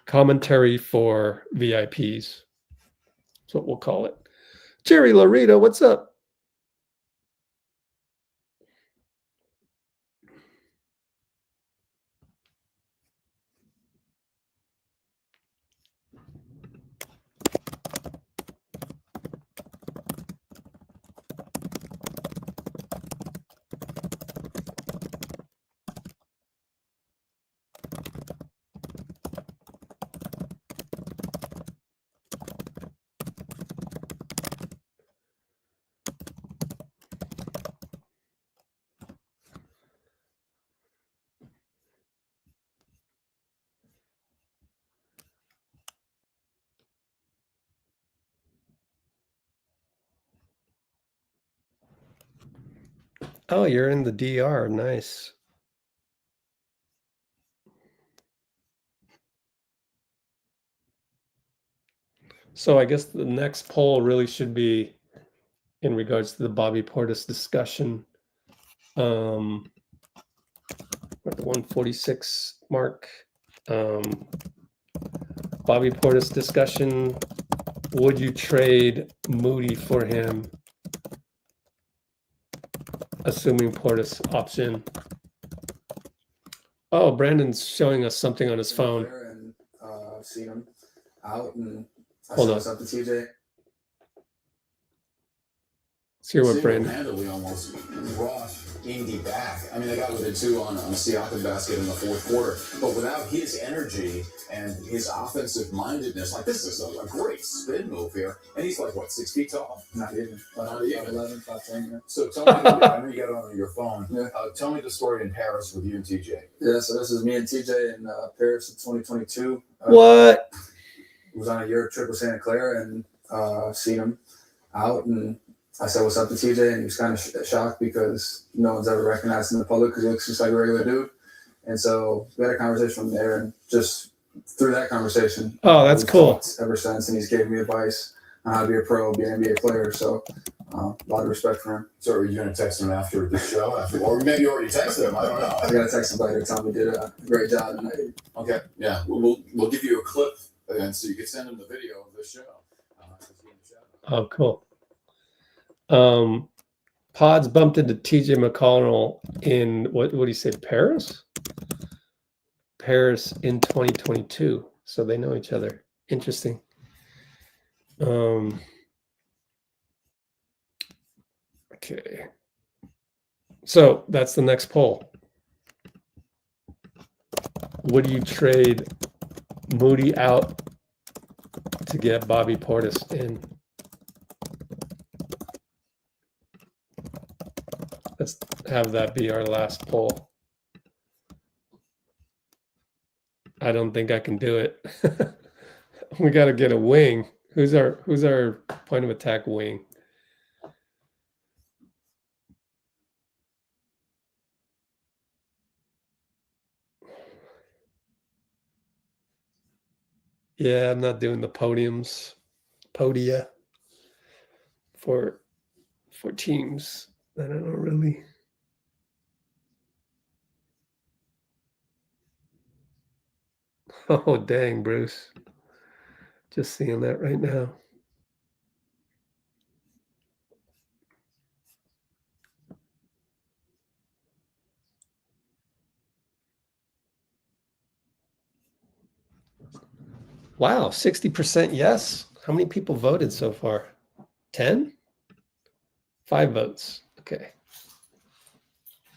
Commentary for VIPs. That's what we'll call it. Jerry Larita, what's up? Oh, you're in the DR. Nice. So I guess the next poll really should be in regards to the Bobby Portis discussion. At the 146 mark. Bobby Portis discussion. Would you trade Moody for him? Assuming Portis opts in. Oh, Brandon's showing us something on his phone. And seen him out, and I Hold saw on. what's up to TJ. Let's hear what Brandon. Handily almost brought Indy back. I mean, they got within 2 on a Siakam basket in the fourth quarter, but without his energy and his offensive mindedness, like this is a great spin move here, and he's like what, 6 feet tall? Not even. Not even. 11, 5'10", yeah. So tell me, I know you got it on your phone. Yeah. Tell me the story in Paris with you and TJ. Yeah, so this is me and TJ in Paris in 2022. What? Was on a Euro trip with Santa Clara, and seen him out, and I said, what's up to TJ? And he was kind of shocked because no one's ever recognized him in the public because he looks just like a regular dude. And so we had a conversation from there, and just through that conversation. Oh, that's we've cool. talked ever since, and he's gave me advice on how to be a pro, be an NBA player. So a lot of respect for him. So are you going to text him after the show? Or maybe you already texted him. I don't know. I got to text him later. Tell him he did a great job tonight. Okay. Yeah. We'll give you a clip, and so you can send him the video of the show. Oh, cool. Podz bumped into TJ McConnell in what do you say, Paris? Paris in 2022. So they know each other. Interesting. Okay. So that's the next poll. Would you trade Moody out to get Bobby Portis in? Let's have that be our last poll. I don't think I can do it. We got to get a wing. Who's our point of attack wing? Yeah, I'm not doing the podia for teams. I don't know really. Oh, dang, Bruce. Just seeing that right now. Wow, 60% yes. How many people voted so far? 10? 5 votes. Okay.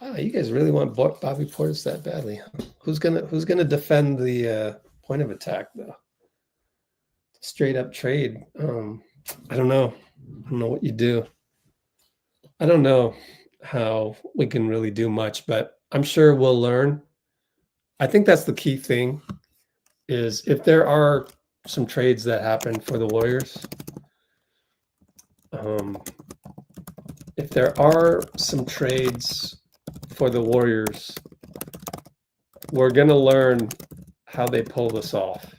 Wow, you guys really want Bobby Portis that badly. Who's gonna defend the point of attack though? Straight up trade. I don't know. I don't know what you do. I don't know how we can really do much, but I'm sure we'll learn. I think that's the key thing is if there are some trades that happen for the Warriors, if there are some trades for the Warriors, we're going to learn how they pull this off.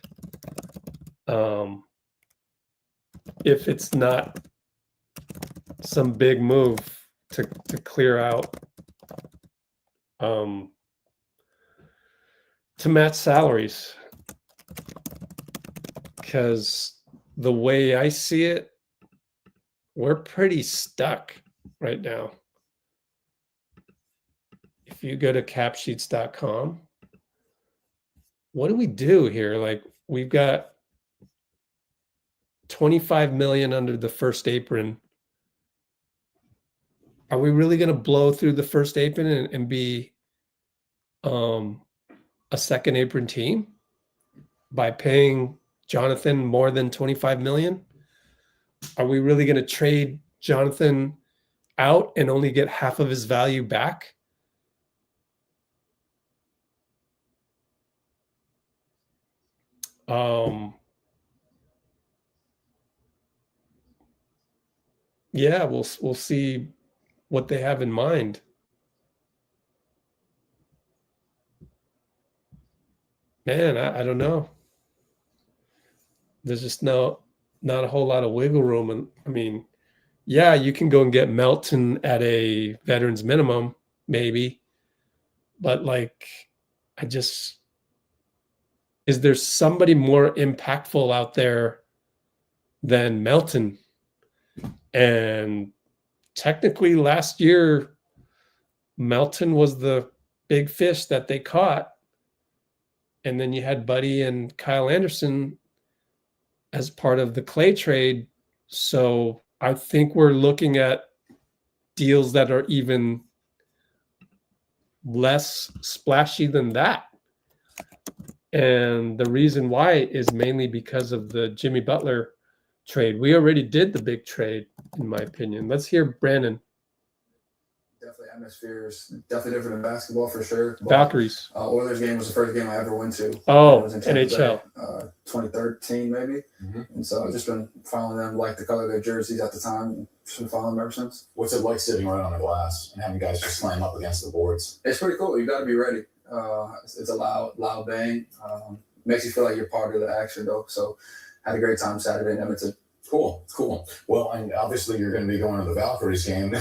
If it's not some big move to clear out to match salaries, because the way I see it, we're pretty stuck right now. If you go to capsheets.com, what do we do here? Like, we've got 25 million under the first apron. Are we really going to blow through the first apron and be a second apron team by paying Jonathan more than 25 million? Are we really going to trade Jonathan out and only get half of his value back? Yeah, we'll see what they have in mind. Man, I don't know. There's just not a whole lot of wiggle room. And I mean, yeah, you can go and get Melton at a veterans minimum, maybe. But like, is there somebody more impactful out there than Melton? And technically last year, Melton was the big fish that they caught. And then you had Buddy and Kyle Anderson as part of the Clay trade. So I think we're looking at deals that are even less splashy than that. And the reason why is mainly because of the Jimmy Butler trade. We already did the big trade, in my opinion. Let's hear Brandon. Definitely atmospheres, definitely different in basketball for sure. But, Valkyries. Oilers game was the first game I ever went to. Oh, it was in Tampa NHL. Bay, 2013 maybe. And so I've just been following them, like the color of their jerseys at the time, and just been following them ever since. What's it like sitting right on the glass and having guys just slam up against the boards? It's pretty cool. You got to be ready. It's a loud bang. Makes you feel like you're part of the action though. So had a great time Saturday in Edmonton. Cool. Well, and obviously you're going to be going to the Valkyries game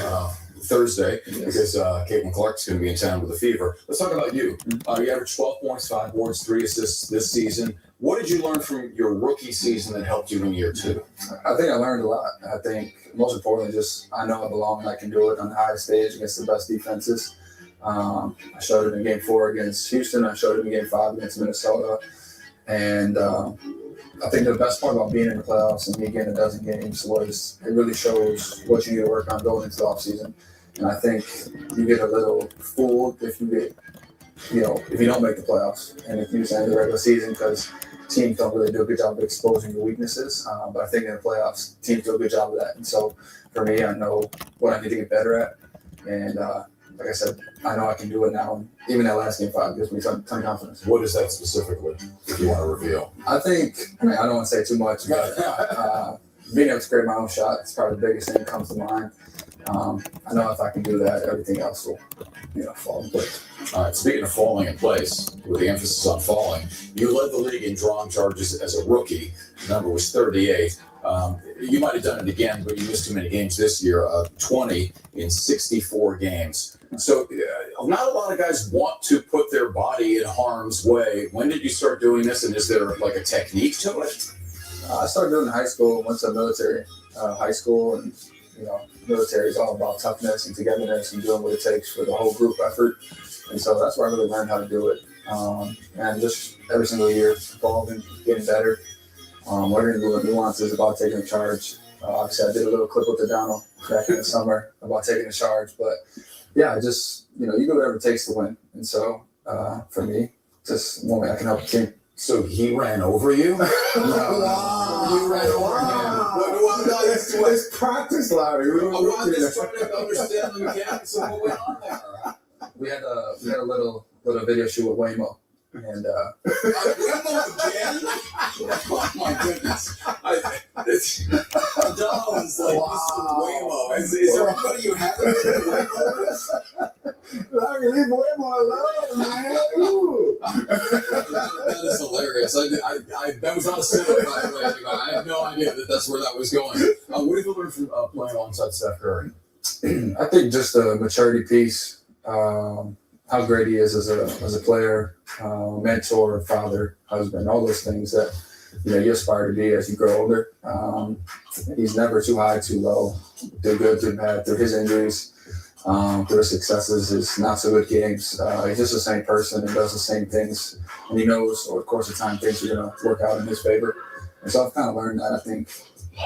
Thursday because Caitlin Clark's going to be in town with a fever. Let's talk about you. You averaged 12 points, 5 boards, 3 assists this season. What did you learn from your rookie season that helped you in year 2? I think I learned a lot. I think most importantly, just I know I belong and I can do it on the highest stage against the best defenses. I showed it in game 4 against Houston. I showed it in game 5 against Minnesota. And I think the best part about being in the playoffs and me getting a dozen games was it really shows what you need to work on going into the offseason. And I think you get a little fooled if you get, if you don't make the playoffs and if you just end the regular season because teams don't really do a good job of exposing your weaknesses. But I think in the playoffs, teams do a good job of that. And so for me, I know what I need to get better at. And like I said, I know I can do it now. And even that last game 5 gives me ton of confidence. What is that specifically, if you want to reveal? I don't want to say too much, but being able to create my own shot is probably the biggest thing that comes to mind. I know if I can do that, everything else will, fall in place. All right, speaking of falling in place, with the emphasis on falling, you led the league in drawing charges as a rookie. The number was 38. You might have done it again, but you missed too many games this year. 20 in 64 games. So not a lot of guys want to put their body in harm's way. When did you start doing this, and is there like a technique to it? I started doing it in high school, went to the military, high school, and military is all about toughness and togetherness and doing what it takes for the whole group effort. And so that's where I really learned how to do it. And just every single year, evolving, getting better, learning the nuances about taking a charge. Obviously, I did a little clip with the Donald back in the summer about taking a charge, but yeah, just, you do whatever it takes to win. And so for me, just one way I can help the team. So he ran over you? Wow. You ran over him. Let's practice, Larry. I'm just trying to understand the mechanics of what went on there. We had a little video shoot with Waymo. And Oh my goodness! Donald is like, Wow. this is Waymo. Is there anybody you haven't been Leave Waymo alone, man. Ooh. That is hilarious. That was not a setup, by the way. I had no idea that that's where that was going. What have you learned from playing alongside Steph Curry? I think just the maturity piece, how great he is as a player, mentor, father, husband, all those things that you aspire to be as you grow older. He's never too high, too low, through good, through bad, through his injuries, through his successes, his not so good games. He's just the same person and does the same things, and he knows over the course of time things are going to work out in his favor. And so I've kind of learned that. I think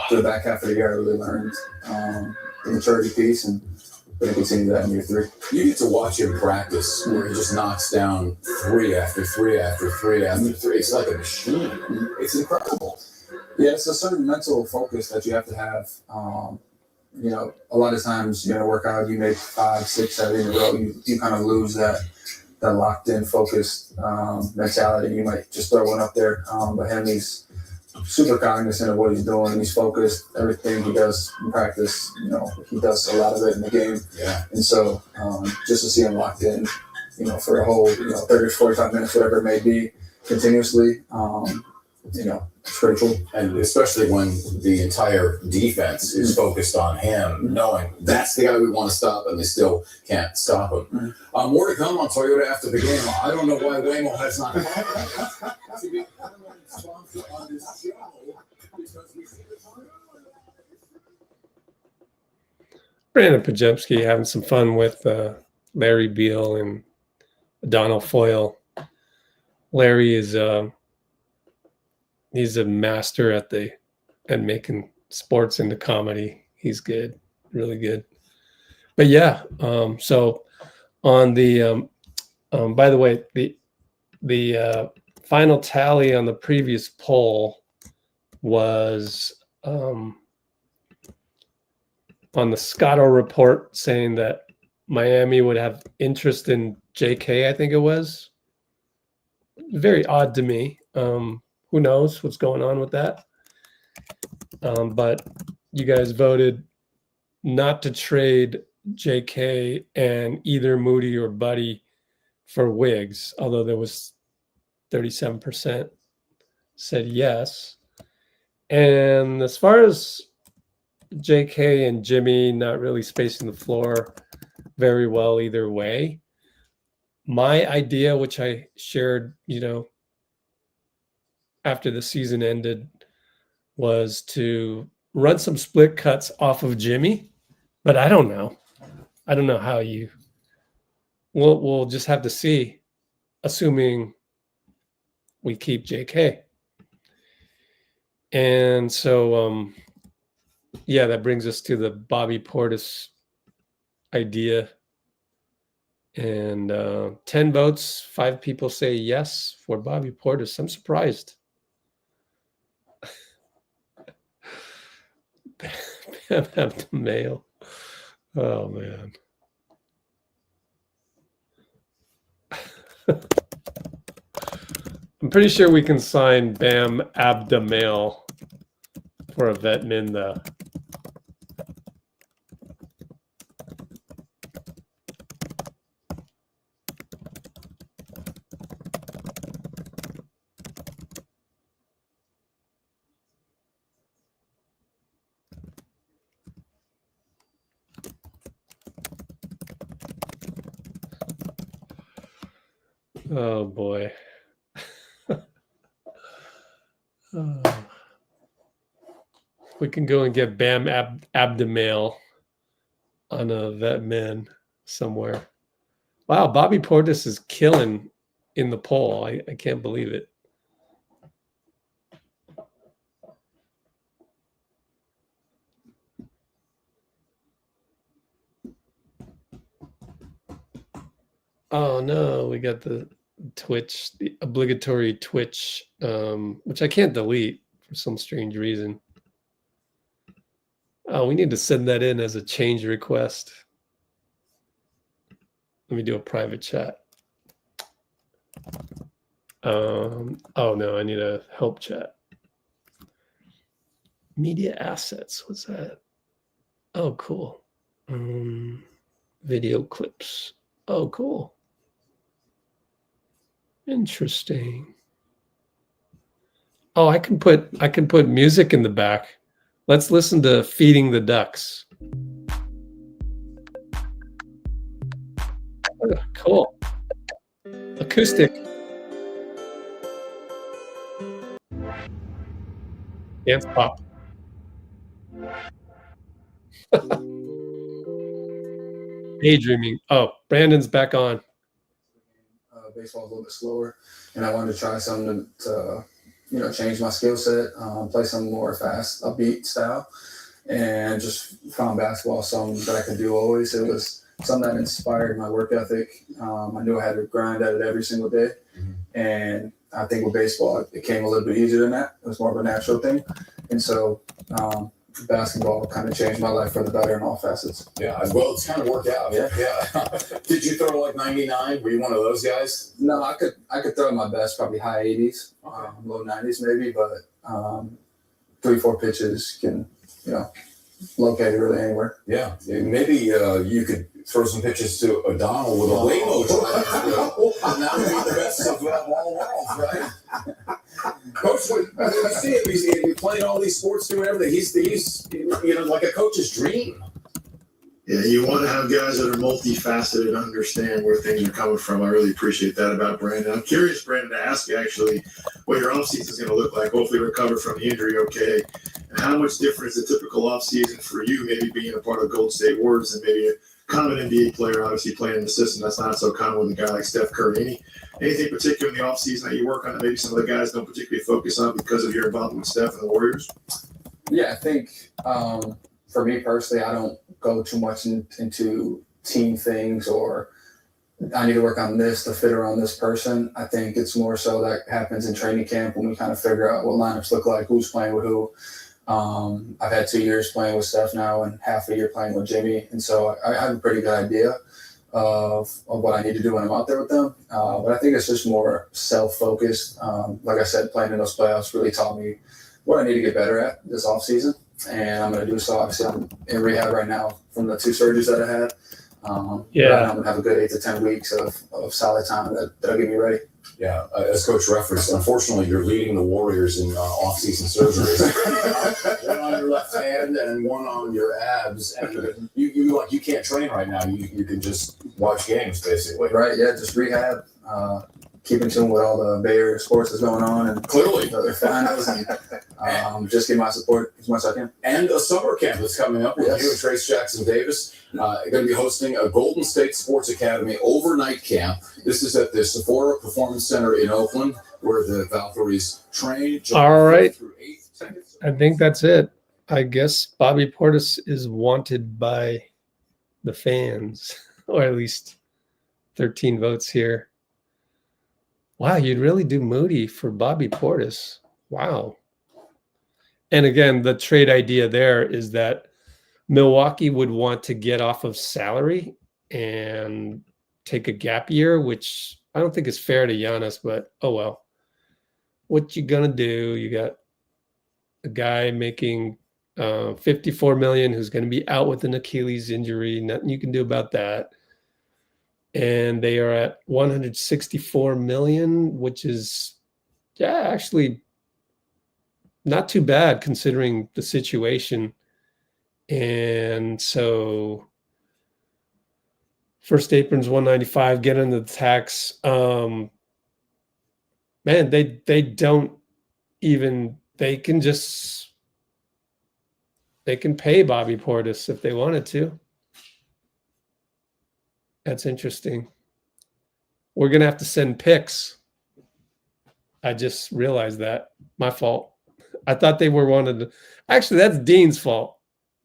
through the back half of the year, I really learned the maturity piece, and going to continue that in year 3. You get to watch him practice where he just knocks down 3 after 3 after 3 after 3. It's like a machine. It's incredible. Yeah, it's a certain mental focus that you have to have. A lot of times you're going to work out, you make 5, 6, 7 in a row, you kind of lose that locked in, focused mentality. You might just throw one up there. But him, he's super cognizant of what he's doing. He's focused. Everything he does in practice, he does a lot of it in the game. Yeah. And so just to see him locked in, for a whole, 30 or 45 minutes, whatever it may be, continuously, it's pretty cool. And especially when the entire defense is focused on him, knowing that's the guy we want to stop, and they still can't stop him. More to come on Toyota after the game. I don't know why Waymo has not had to be a permanent sponsor on this show, because we see the time. Brandon Pajemski having some fun with Larry Beal and Donald Foyle. Larry is he's a master at making sports into comedy. He's good, really good. But yeah, so on the by the way, the final tally on the previous poll was on the Scotto report saying that Miami would have interest in JK, I think it was. Very odd to me. Who knows what's going on with that? But you guys voted not to trade JK and either Moody or Buddy for Wiggs, although there was 37% said yes. And as far as JK and Jimmy not really spacing the floor very well either way, my idea, which I shared, after the season ended, was to run some split cuts off of Jimmy, but I don't know. I don't know how you. We'll just have to see, assuming we keep JK. And so, yeah, that brings us to the Bobby Portis idea. And 10 votes, 5 people say yes for Bobby Portis. I'm surprised. Have the mail. Oh man. I'm pretty sure we can sign Bam Abdamail for a vet min though. Oh boy. We can go and get Bam Abdamail on a vet min somewhere. Wow, Bobby Portis is killing in the poll. I can't believe it. Oh no, we got the Twitch, the obligatory Twitch, which I can't delete for some strange reason. Oh, we need to send that in as a change request. Let me do a private chat. Oh no, I need a help chat. Media assets. What's that? Oh, cool. Video clips. Oh, cool. Interesting. Oh, I can put music in the back. Let's listen to Feeding the Ducks. Oh, cool. Acoustic. Dance pop. Daydreaming. Oh, Brandon's back on. Baseball's a little bit slower, and I wanted to try something to change my skill set, play some more fast, upbeat style, and just found basketball something that I could do always. It was something that inspired my work ethic. I knew I had to grind at it every single day, and I think with baseball, it came a little bit easier than that. It was more of a natural thing, and so basketball kind of changed my life for the better in all facets. Yeah, well, it's kind of worked out. Yeah. Did you throw like 99? Were you one of those guys? No, I could throw my best, probably high 80s, low 90s maybe, but 3-4 pitches can, locate it really anywhere. Yeah, maybe you could throw some pitches to O'Donnell with a Waymo drive, and that would be the best of all worlds, right? Coach, when you see him, he's playing all these sports, doing everything. He's like a coach's dream. Yeah, you want to have guys that are multifaceted and understand where things are coming from. I really appreciate that about Brandon. I'm curious, Brandon, to ask you actually what your offseason is going to look like. Hopefully recover from the injury okay. And how much different is a typical offseason for you, maybe being a part of Golden State Warriors and maybe a common NBA player, obviously playing in the system that's not so common with a guy like Steph Curry. Anything particular in the offseason that you work on that maybe some of the guys don't particularly focus on because of your involvement with Steph and the Warriors? Yeah, I think for me personally, I don't go too much into team things or I need to work on this to fit around this person. I think it's more so that happens in training camp when we kind of figure out what lineups look like, who's playing with who. I've had 2 years playing with Steph now and half a year playing with Jimmy. And so I have a pretty good idea of what I need to do when I'm out there with them. But I think it's just more self-focused. Like I said, playing in those playoffs really taught me what I need to get better at this offseason. And I'm going to do so. Obviously, I'm in rehab right now from the 2 surgeries that I had. I'm going to have a good 8 to 10 weeks of solid time that'll get me ready. Yeah, as Coach referenced, unfortunately, you're leading the Warriors in off-season surgeries. One on your left hand and one on your abs, and you can't train right now. You can just watch games, basically. Right? Yeah, just rehab. Keep in tune with all the Bay Area sports that's going on, and clearly the finals, and just give my support as much as I can. And a summer camp that's coming up with you and Trace Jackson Davis. Going to be hosting a Golden State Sports Academy overnight camp. This is at the Sephora Performance Center in Oakland, where the Valkyries train. All right. I think that's it. I guess Bobby Portis is wanted by the fans, or at least 13 votes here. Wow, you'd really do Moody for Bobby Portis. Wow. And again, the trade idea there is that Milwaukee would want to get off of salary and take a gap year, which I don't think is fair to Giannis, but oh well. What you gonna do? You got a guy making $54 million who's going to be out with an Achilles injury. Nothing you can do about that. And they are at $164 million, which is, actually not too bad considering the situation. And so first apron's $195, get into the tax. Man, they don't even, they can pay Bobby Portis if they wanted to. That's interesting. We're going to have to send pics. I just realized that. My fault. I thought they were wanted to. Actually, that's Dean's fault.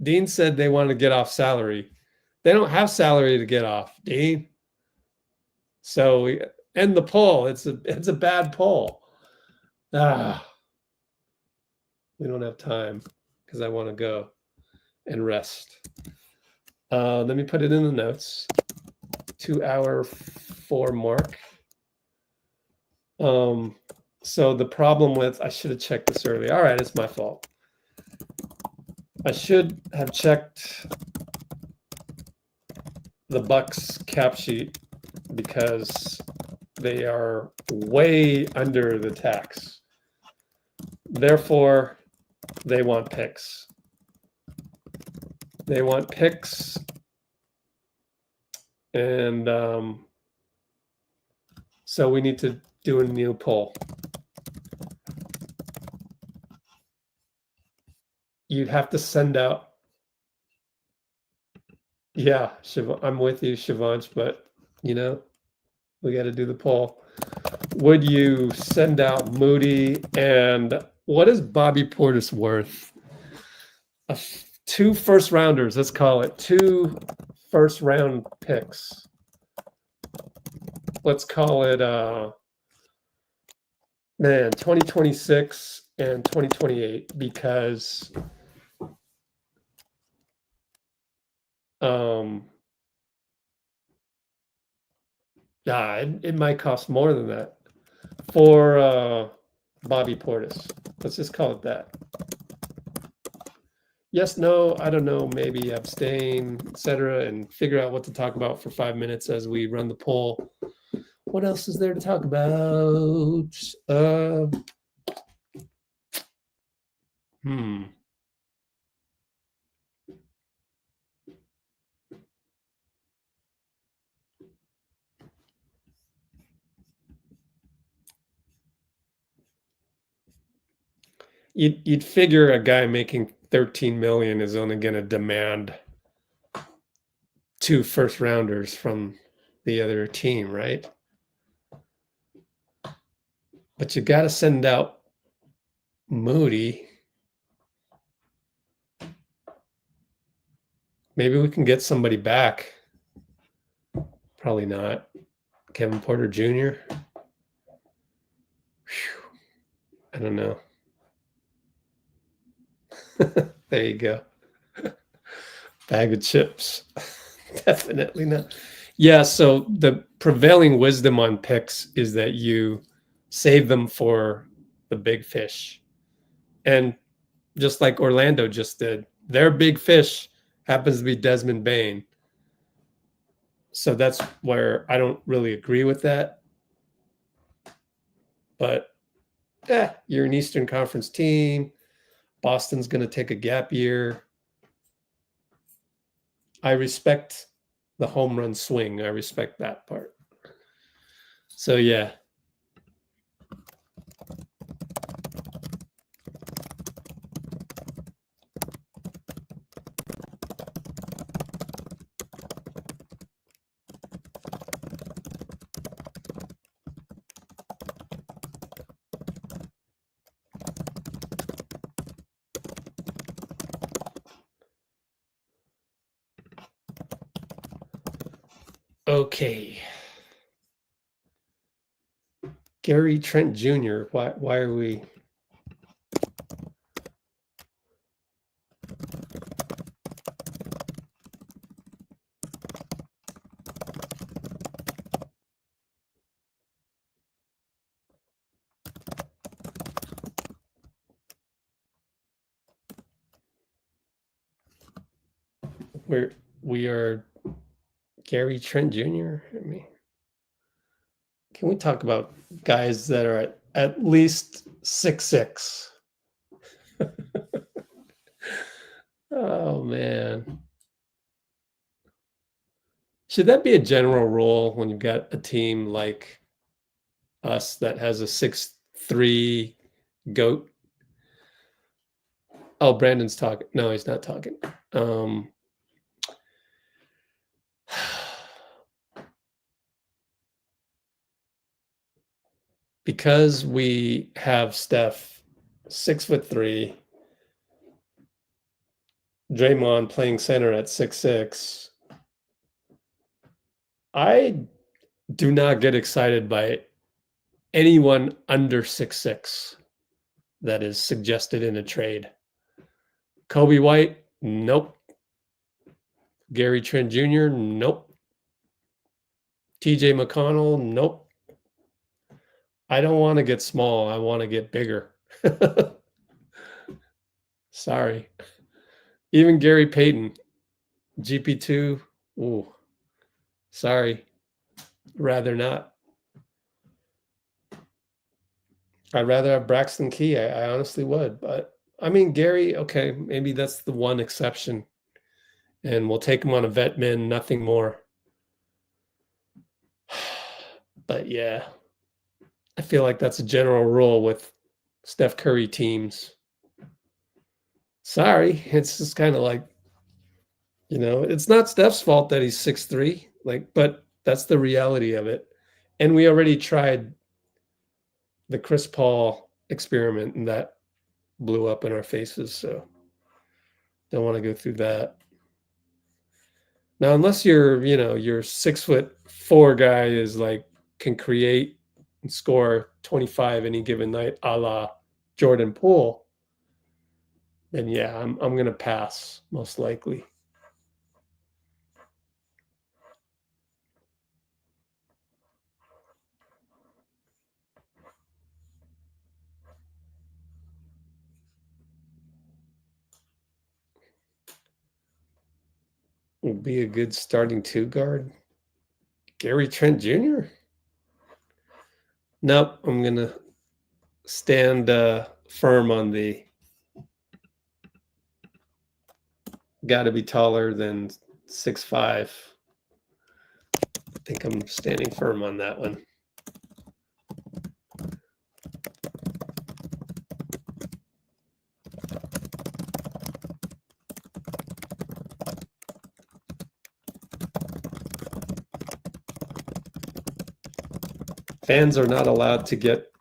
Dean said they wanted to get off salary. They don't have salary to get off, Dean. So we end the poll. It's a bad poll. We don't have time because I want to go and rest. Let me put it in the notes. 2 hour 4 mark. So the problem with, I should have checked this earlier. All right, it's my fault. I should have checked the Bucks cap sheet because they are way under the tax. Therefore, they want picks. They want picks. And so we need to do a new poll. You'd have to send out. Yeah, I'm with you, Shivansh, but we got to do the poll. Would you send out Moody, and what is Bobby Portis worth? 2 first rounders, let's call it 2 first round picks. Let's call it 2026 and 2028, because it might cost more than that for Bobby Portis. Let's just call it that. Yes, no, I don't know, maybe abstain, etc., and figure out what to talk about for 5 minutes as we run the poll. What else is there to talk about? You'd figure a guy making 13 million is only going to demand 2 first rounders from the other team, right? But you got to send out Moody. Maybe we can get somebody back. Probably not. Kevin Porter Jr. Whew. I don't know. There you go. Bag of chips. Definitely not. Yeah, so the prevailing wisdom on picks is that you save them for the big fish. And just like Orlando just did, their big fish happens to be Desmond Bane. So that's where I don't really agree with that. But you're an Eastern Conference team. Boston's going to take a gap year. I respect the home run swing. I respect that part. So, yeah. Okay. Gary Trent Jr. Why are we? We are Gary Trent Jr. I mean, can we talk about guys that are at least 6'6"? Oh man. Should that be a general rule when you've got a team like us that has a 6'3" GOAT? Oh, Brandon's talking. No, he's not talking. Because we have Steph 6'3", Draymond playing center at 6'6", I do not get excited by anyone under 6'6" that is suggested in a trade. Kobe White, nope. Gary Trent Jr., nope. TJ McConnell, nope. I don't want to get small. I want to get bigger. Sorry. Even Gary Payton, GP2. Ooh, sorry. Rather not. I'd rather have Braxton Key. I honestly would. But I mean, Gary, okay, maybe that's the one exception. And we'll take him on a vet min, nothing more. But yeah, I feel like that's a general rule with Steph Curry teams. Sorry, it's just kind of like, it's not Steph's fault that he's 6'3", but that's the reality of it. And we already tried the Chris Paul experiment, and that blew up in our faces. So don't want to go through that. Now, unless your 6'4" guy is can create and score 25 any given night, a la Jordan Poole, then yeah, I'm gonna pass most likely. Will be a good starting 2 guard. Gary Trent Jr. Nope, I'm gonna stand firm on the got to be taller than 6'5". I think I'm standing firm on that one. Fans are not allowed to get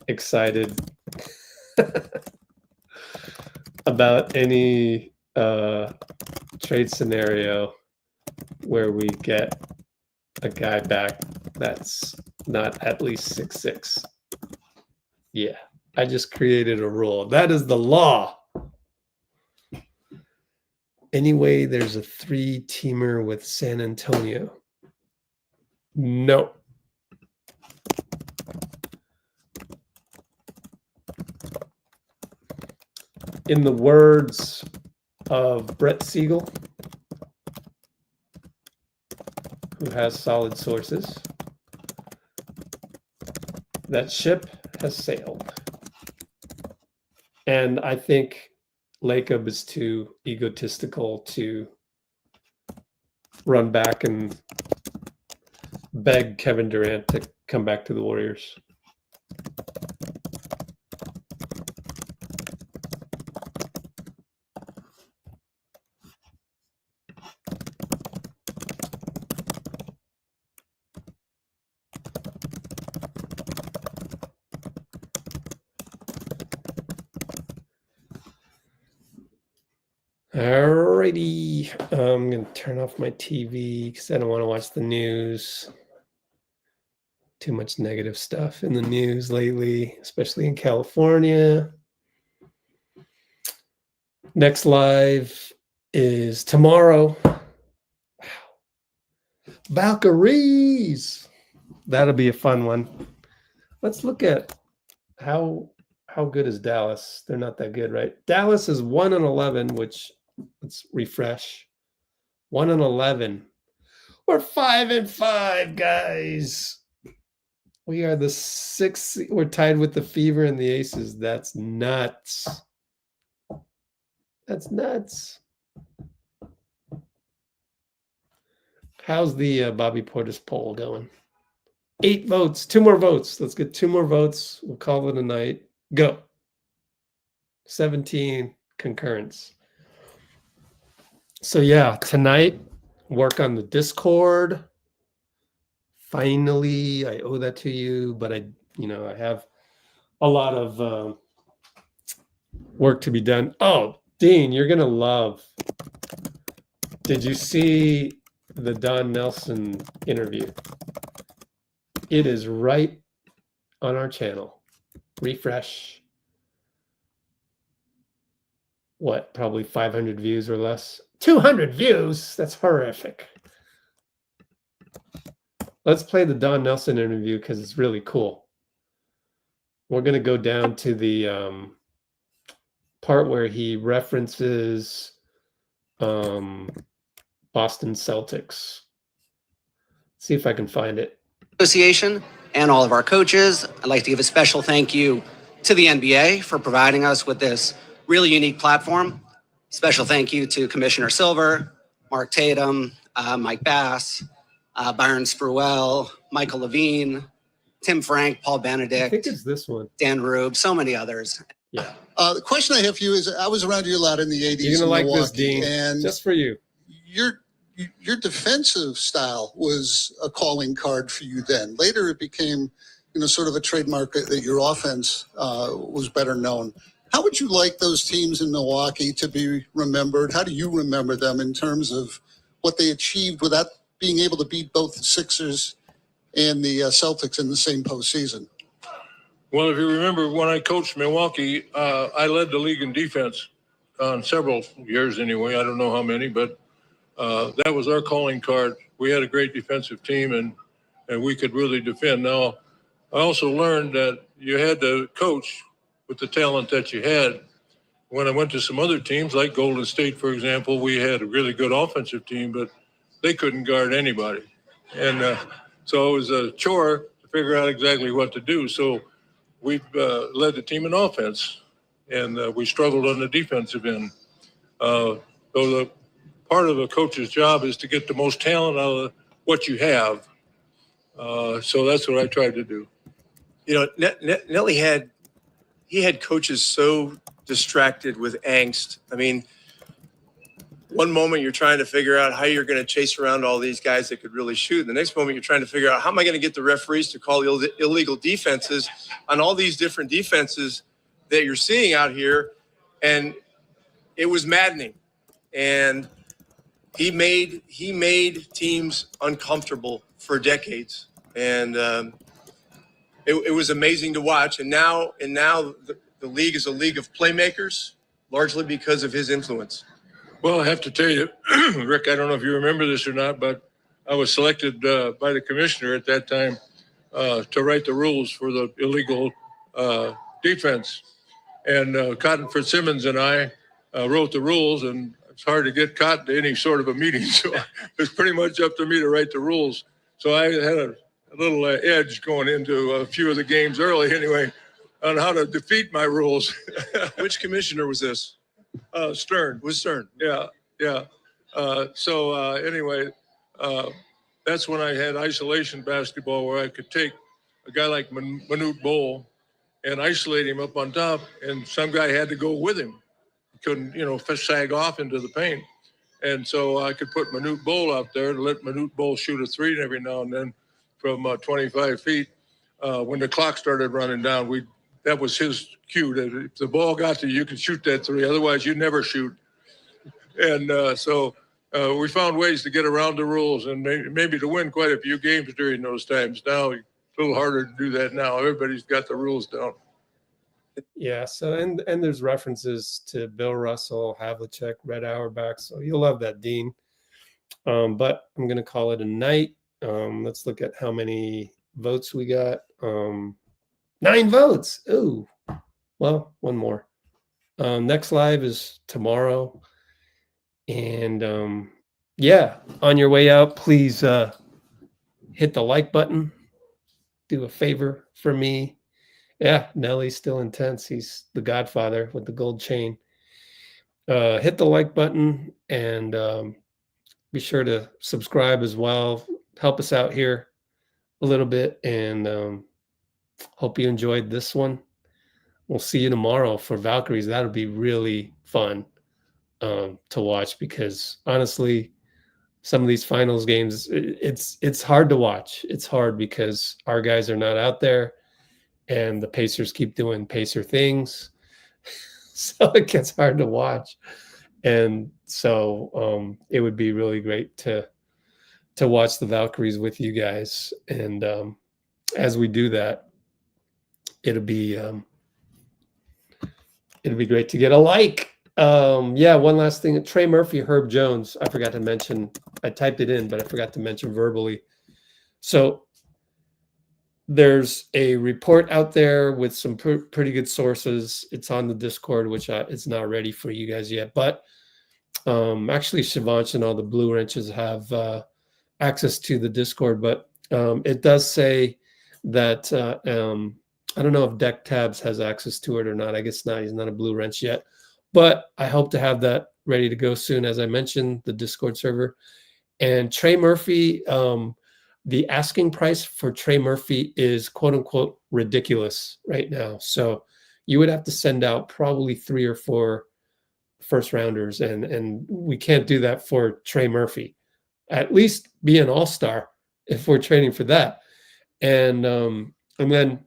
excited about any trade scenario where we get a guy back that's not at least 6'6". Yeah, I just created a rule. That is the law. Anyway, there's a 3-teamer with San Antonio. No. In the words of Brett Siegel, who has solid sources, that ship has sailed. And I think Lacob is too egotistical to run back and beg Kevin Durant to come back to the Warriors. Alrighty, I'm going to turn off my TV because I don't want to watch the news. Too much negative stuff in the news lately, especially in California. Next live is tomorrow. Wow. Valkyries. That'll be a fun one. Let's look at how good is Dallas. They're not that good, right? Dallas is 1-11, which let's refresh. 1-11. We're 5-5, guys. We are the 6th. We're tied with the Fever and the Aces. That's nuts. That's nuts. How's the Bobby Portis poll going? 8 votes. 2 more votes. Let's get 2 more votes. We'll call it a night. Go. 17 concurrence. So yeah, tonight, work on the Discord. Finally, I owe that to you, but I have a lot of work to be done. Oh, Dean, you're gonna love. Did you see the Don Nelson interview? It is right on our channel. Refresh. What? Probably 500 views or less. 200 views? That's horrific. Let's play the Don Nelson interview because it's really cool. we're going to go down to the part where he references Boston Celtics. See if I can find it. Association and all of our coaches. I'd like to give a special thank you to the NBA for providing us with this really unique platform. Special thank you to Commissioner Silver, Mark Tatum, Mike Bass, Byron Spruell, Michael Levine, Tim Frank, Paul Benedict. I think it's this one. Dan Rube, so many others. Yeah. The question I have for you is, I was around you a lot in the 80s. You're gonna like Milwaukee, this, Dean. and Just for you. your defensive style was a calling card for you then. Later, it became, sort of a trademark that your offense was better known. How would you like those teams in Milwaukee to be remembered? How do you remember them in terms of what they achieved without being able to beat both the Sixers and the Celtics in the same postseason? Well, if you remember, when I coached Milwaukee, I led the league in defense on several years anyway. I don't know how many, but that was our calling card. We had a great defensive team, and we could really defend. Now, I also learned that you had to coach with the talent that you had. When I went to some other teams, like Golden State, for example, we had a really good offensive team, but they couldn't guard anybody. And so it was a chore to figure out exactly what to do. So we've led the team in offense, and we struggled on the defensive end. So the part of a coach's job is to get the most talent out of what you have. So that's what I tried to do. Nelly had coaches so distracted with angst. I mean, one moment you're trying to figure out how you're going to chase around all these guys that could really shoot. The next moment you're trying to figure out how am I going to get the referees to call illegal defenses on all these different defenses that you're seeing out here. And it was maddening. And he made teams uncomfortable for decades. And it was amazing to watch. And now the league is a league of playmakers, largely because of his influence. Well, I have to tell you, Rick, I don't know if you remember this or not, but I was selected by the commissioner at that time to write the rules for the illegal defense. And Cotton Fitzsimmons and I wrote the rules, and it's hard to get Cotton to any sort of a meeting. So it's pretty much up to me to write the rules. So I had a little edge going into a few of the games early anyway on how to defeat my rules. Which commissioner was this? Stern. Was Stern? Yeah. Anyway, that's when I had isolation basketball, where I could take a guy like Manute Bol and isolate him up on top, and some guy had to go with him. He couldn't, sag off into the paint. And so I could put Manute Bol out there and let Manute Bol shoot a three every now and then from 25 feet. When the clock started running down, that was his cue. That if the ball got to you, you could shoot that three. Otherwise, you never shoot. And so we found ways to get around the rules and maybe to win quite a few games during those times. Now, it's a little harder to do that now. Everybody's got the rules down. Yeah. So, and there's references to Bill Russell, Havlicek, Red Auerbach. So you'll love that, Dean. But I'm going to call it a night. Let's look at how many votes we got. 9 votes. Ooh. Well, one more. Next live is tomorrow. And on your way out, please hit the like button. Do a favor for me. Yeah, Nelly's still intense. He's the godfather with the gold chain. Hit the like button and be sure to subscribe as well. Help us out here a little bit, and hope you enjoyed this one. We'll see you tomorrow for Valkyries. That'll be really fun to watch, because honestly, some of these finals games, it's hard to watch. It's hard because our guys are not out there, and the Pacers keep doing Pacer things, so it gets hard to watch. And so it would be really great to watch the Valkyries with you guys. And as we do that, it'll be great to get a like. One last thing. Trey Murphy, Herb Jones. I forgot to mention. I typed it in, but I forgot to mention verbally. So there's a report out there with some pretty good sources. It's on the Discord, which it's not ready for you guys yet. But actually, Shivansh and all the Blue Wrenches have access to the Discord. But it does say that I don't know if Dek Tabz has access to it or not. I guess not. He's not a Blue Wrench yet. But I hope to have that ready to go soon. As I mentioned, the Discord server. And Trey Murphy, the asking price for Trey Murphy is quote unquote ridiculous right now. So you would have to send out probably 3 or 4 first rounders. And we can't do that for Trey Murphy. At least be an all-star if we're trading for that. And then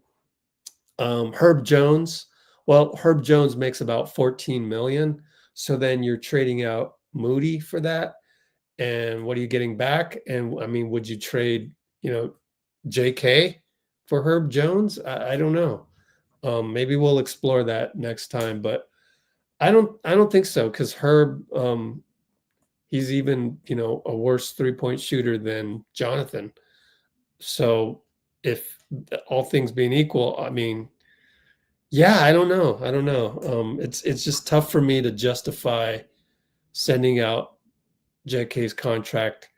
Herb Jones. Well, Herb Jones makes about $14 million. So then you're trading out Moody for that. And what are you getting back? And I mean, would you trade, JK for Herb Jones? I don't know. Maybe we'll explore that next time, but I don't think so, because Herb, he's even, a worse 3-point shooter than Jonathan. So if all things being equal, I mean, yeah, I don't know. It's just tough for me to justify sending out JK's contract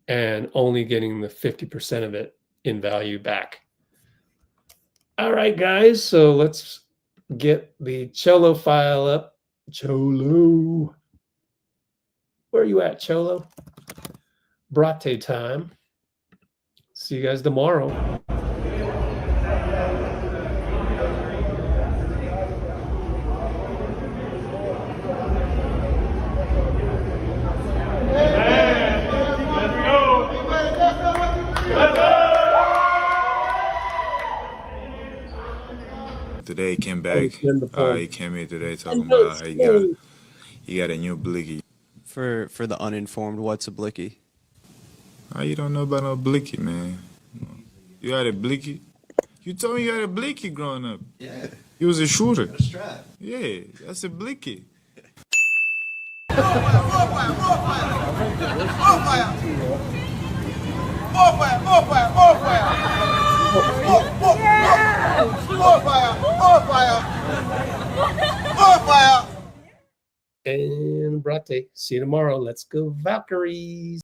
and only getting the 50% of it in value back. All right, guys. So let's get the Cholo file up. Cholo. Where are you at, Cholo? Brate time. See you guys tomorrow. Today he came back. He came here today talking about how he got a new blicky. For the uninformed, what's a blicky? How you don't know about no blicky, man? You had a blicky? You told me you had a blicky growing up. Yeah. You was a shooter. A strap. Yeah, that's a blicky. And Brate, see you tomorrow. Let's go Valkyries.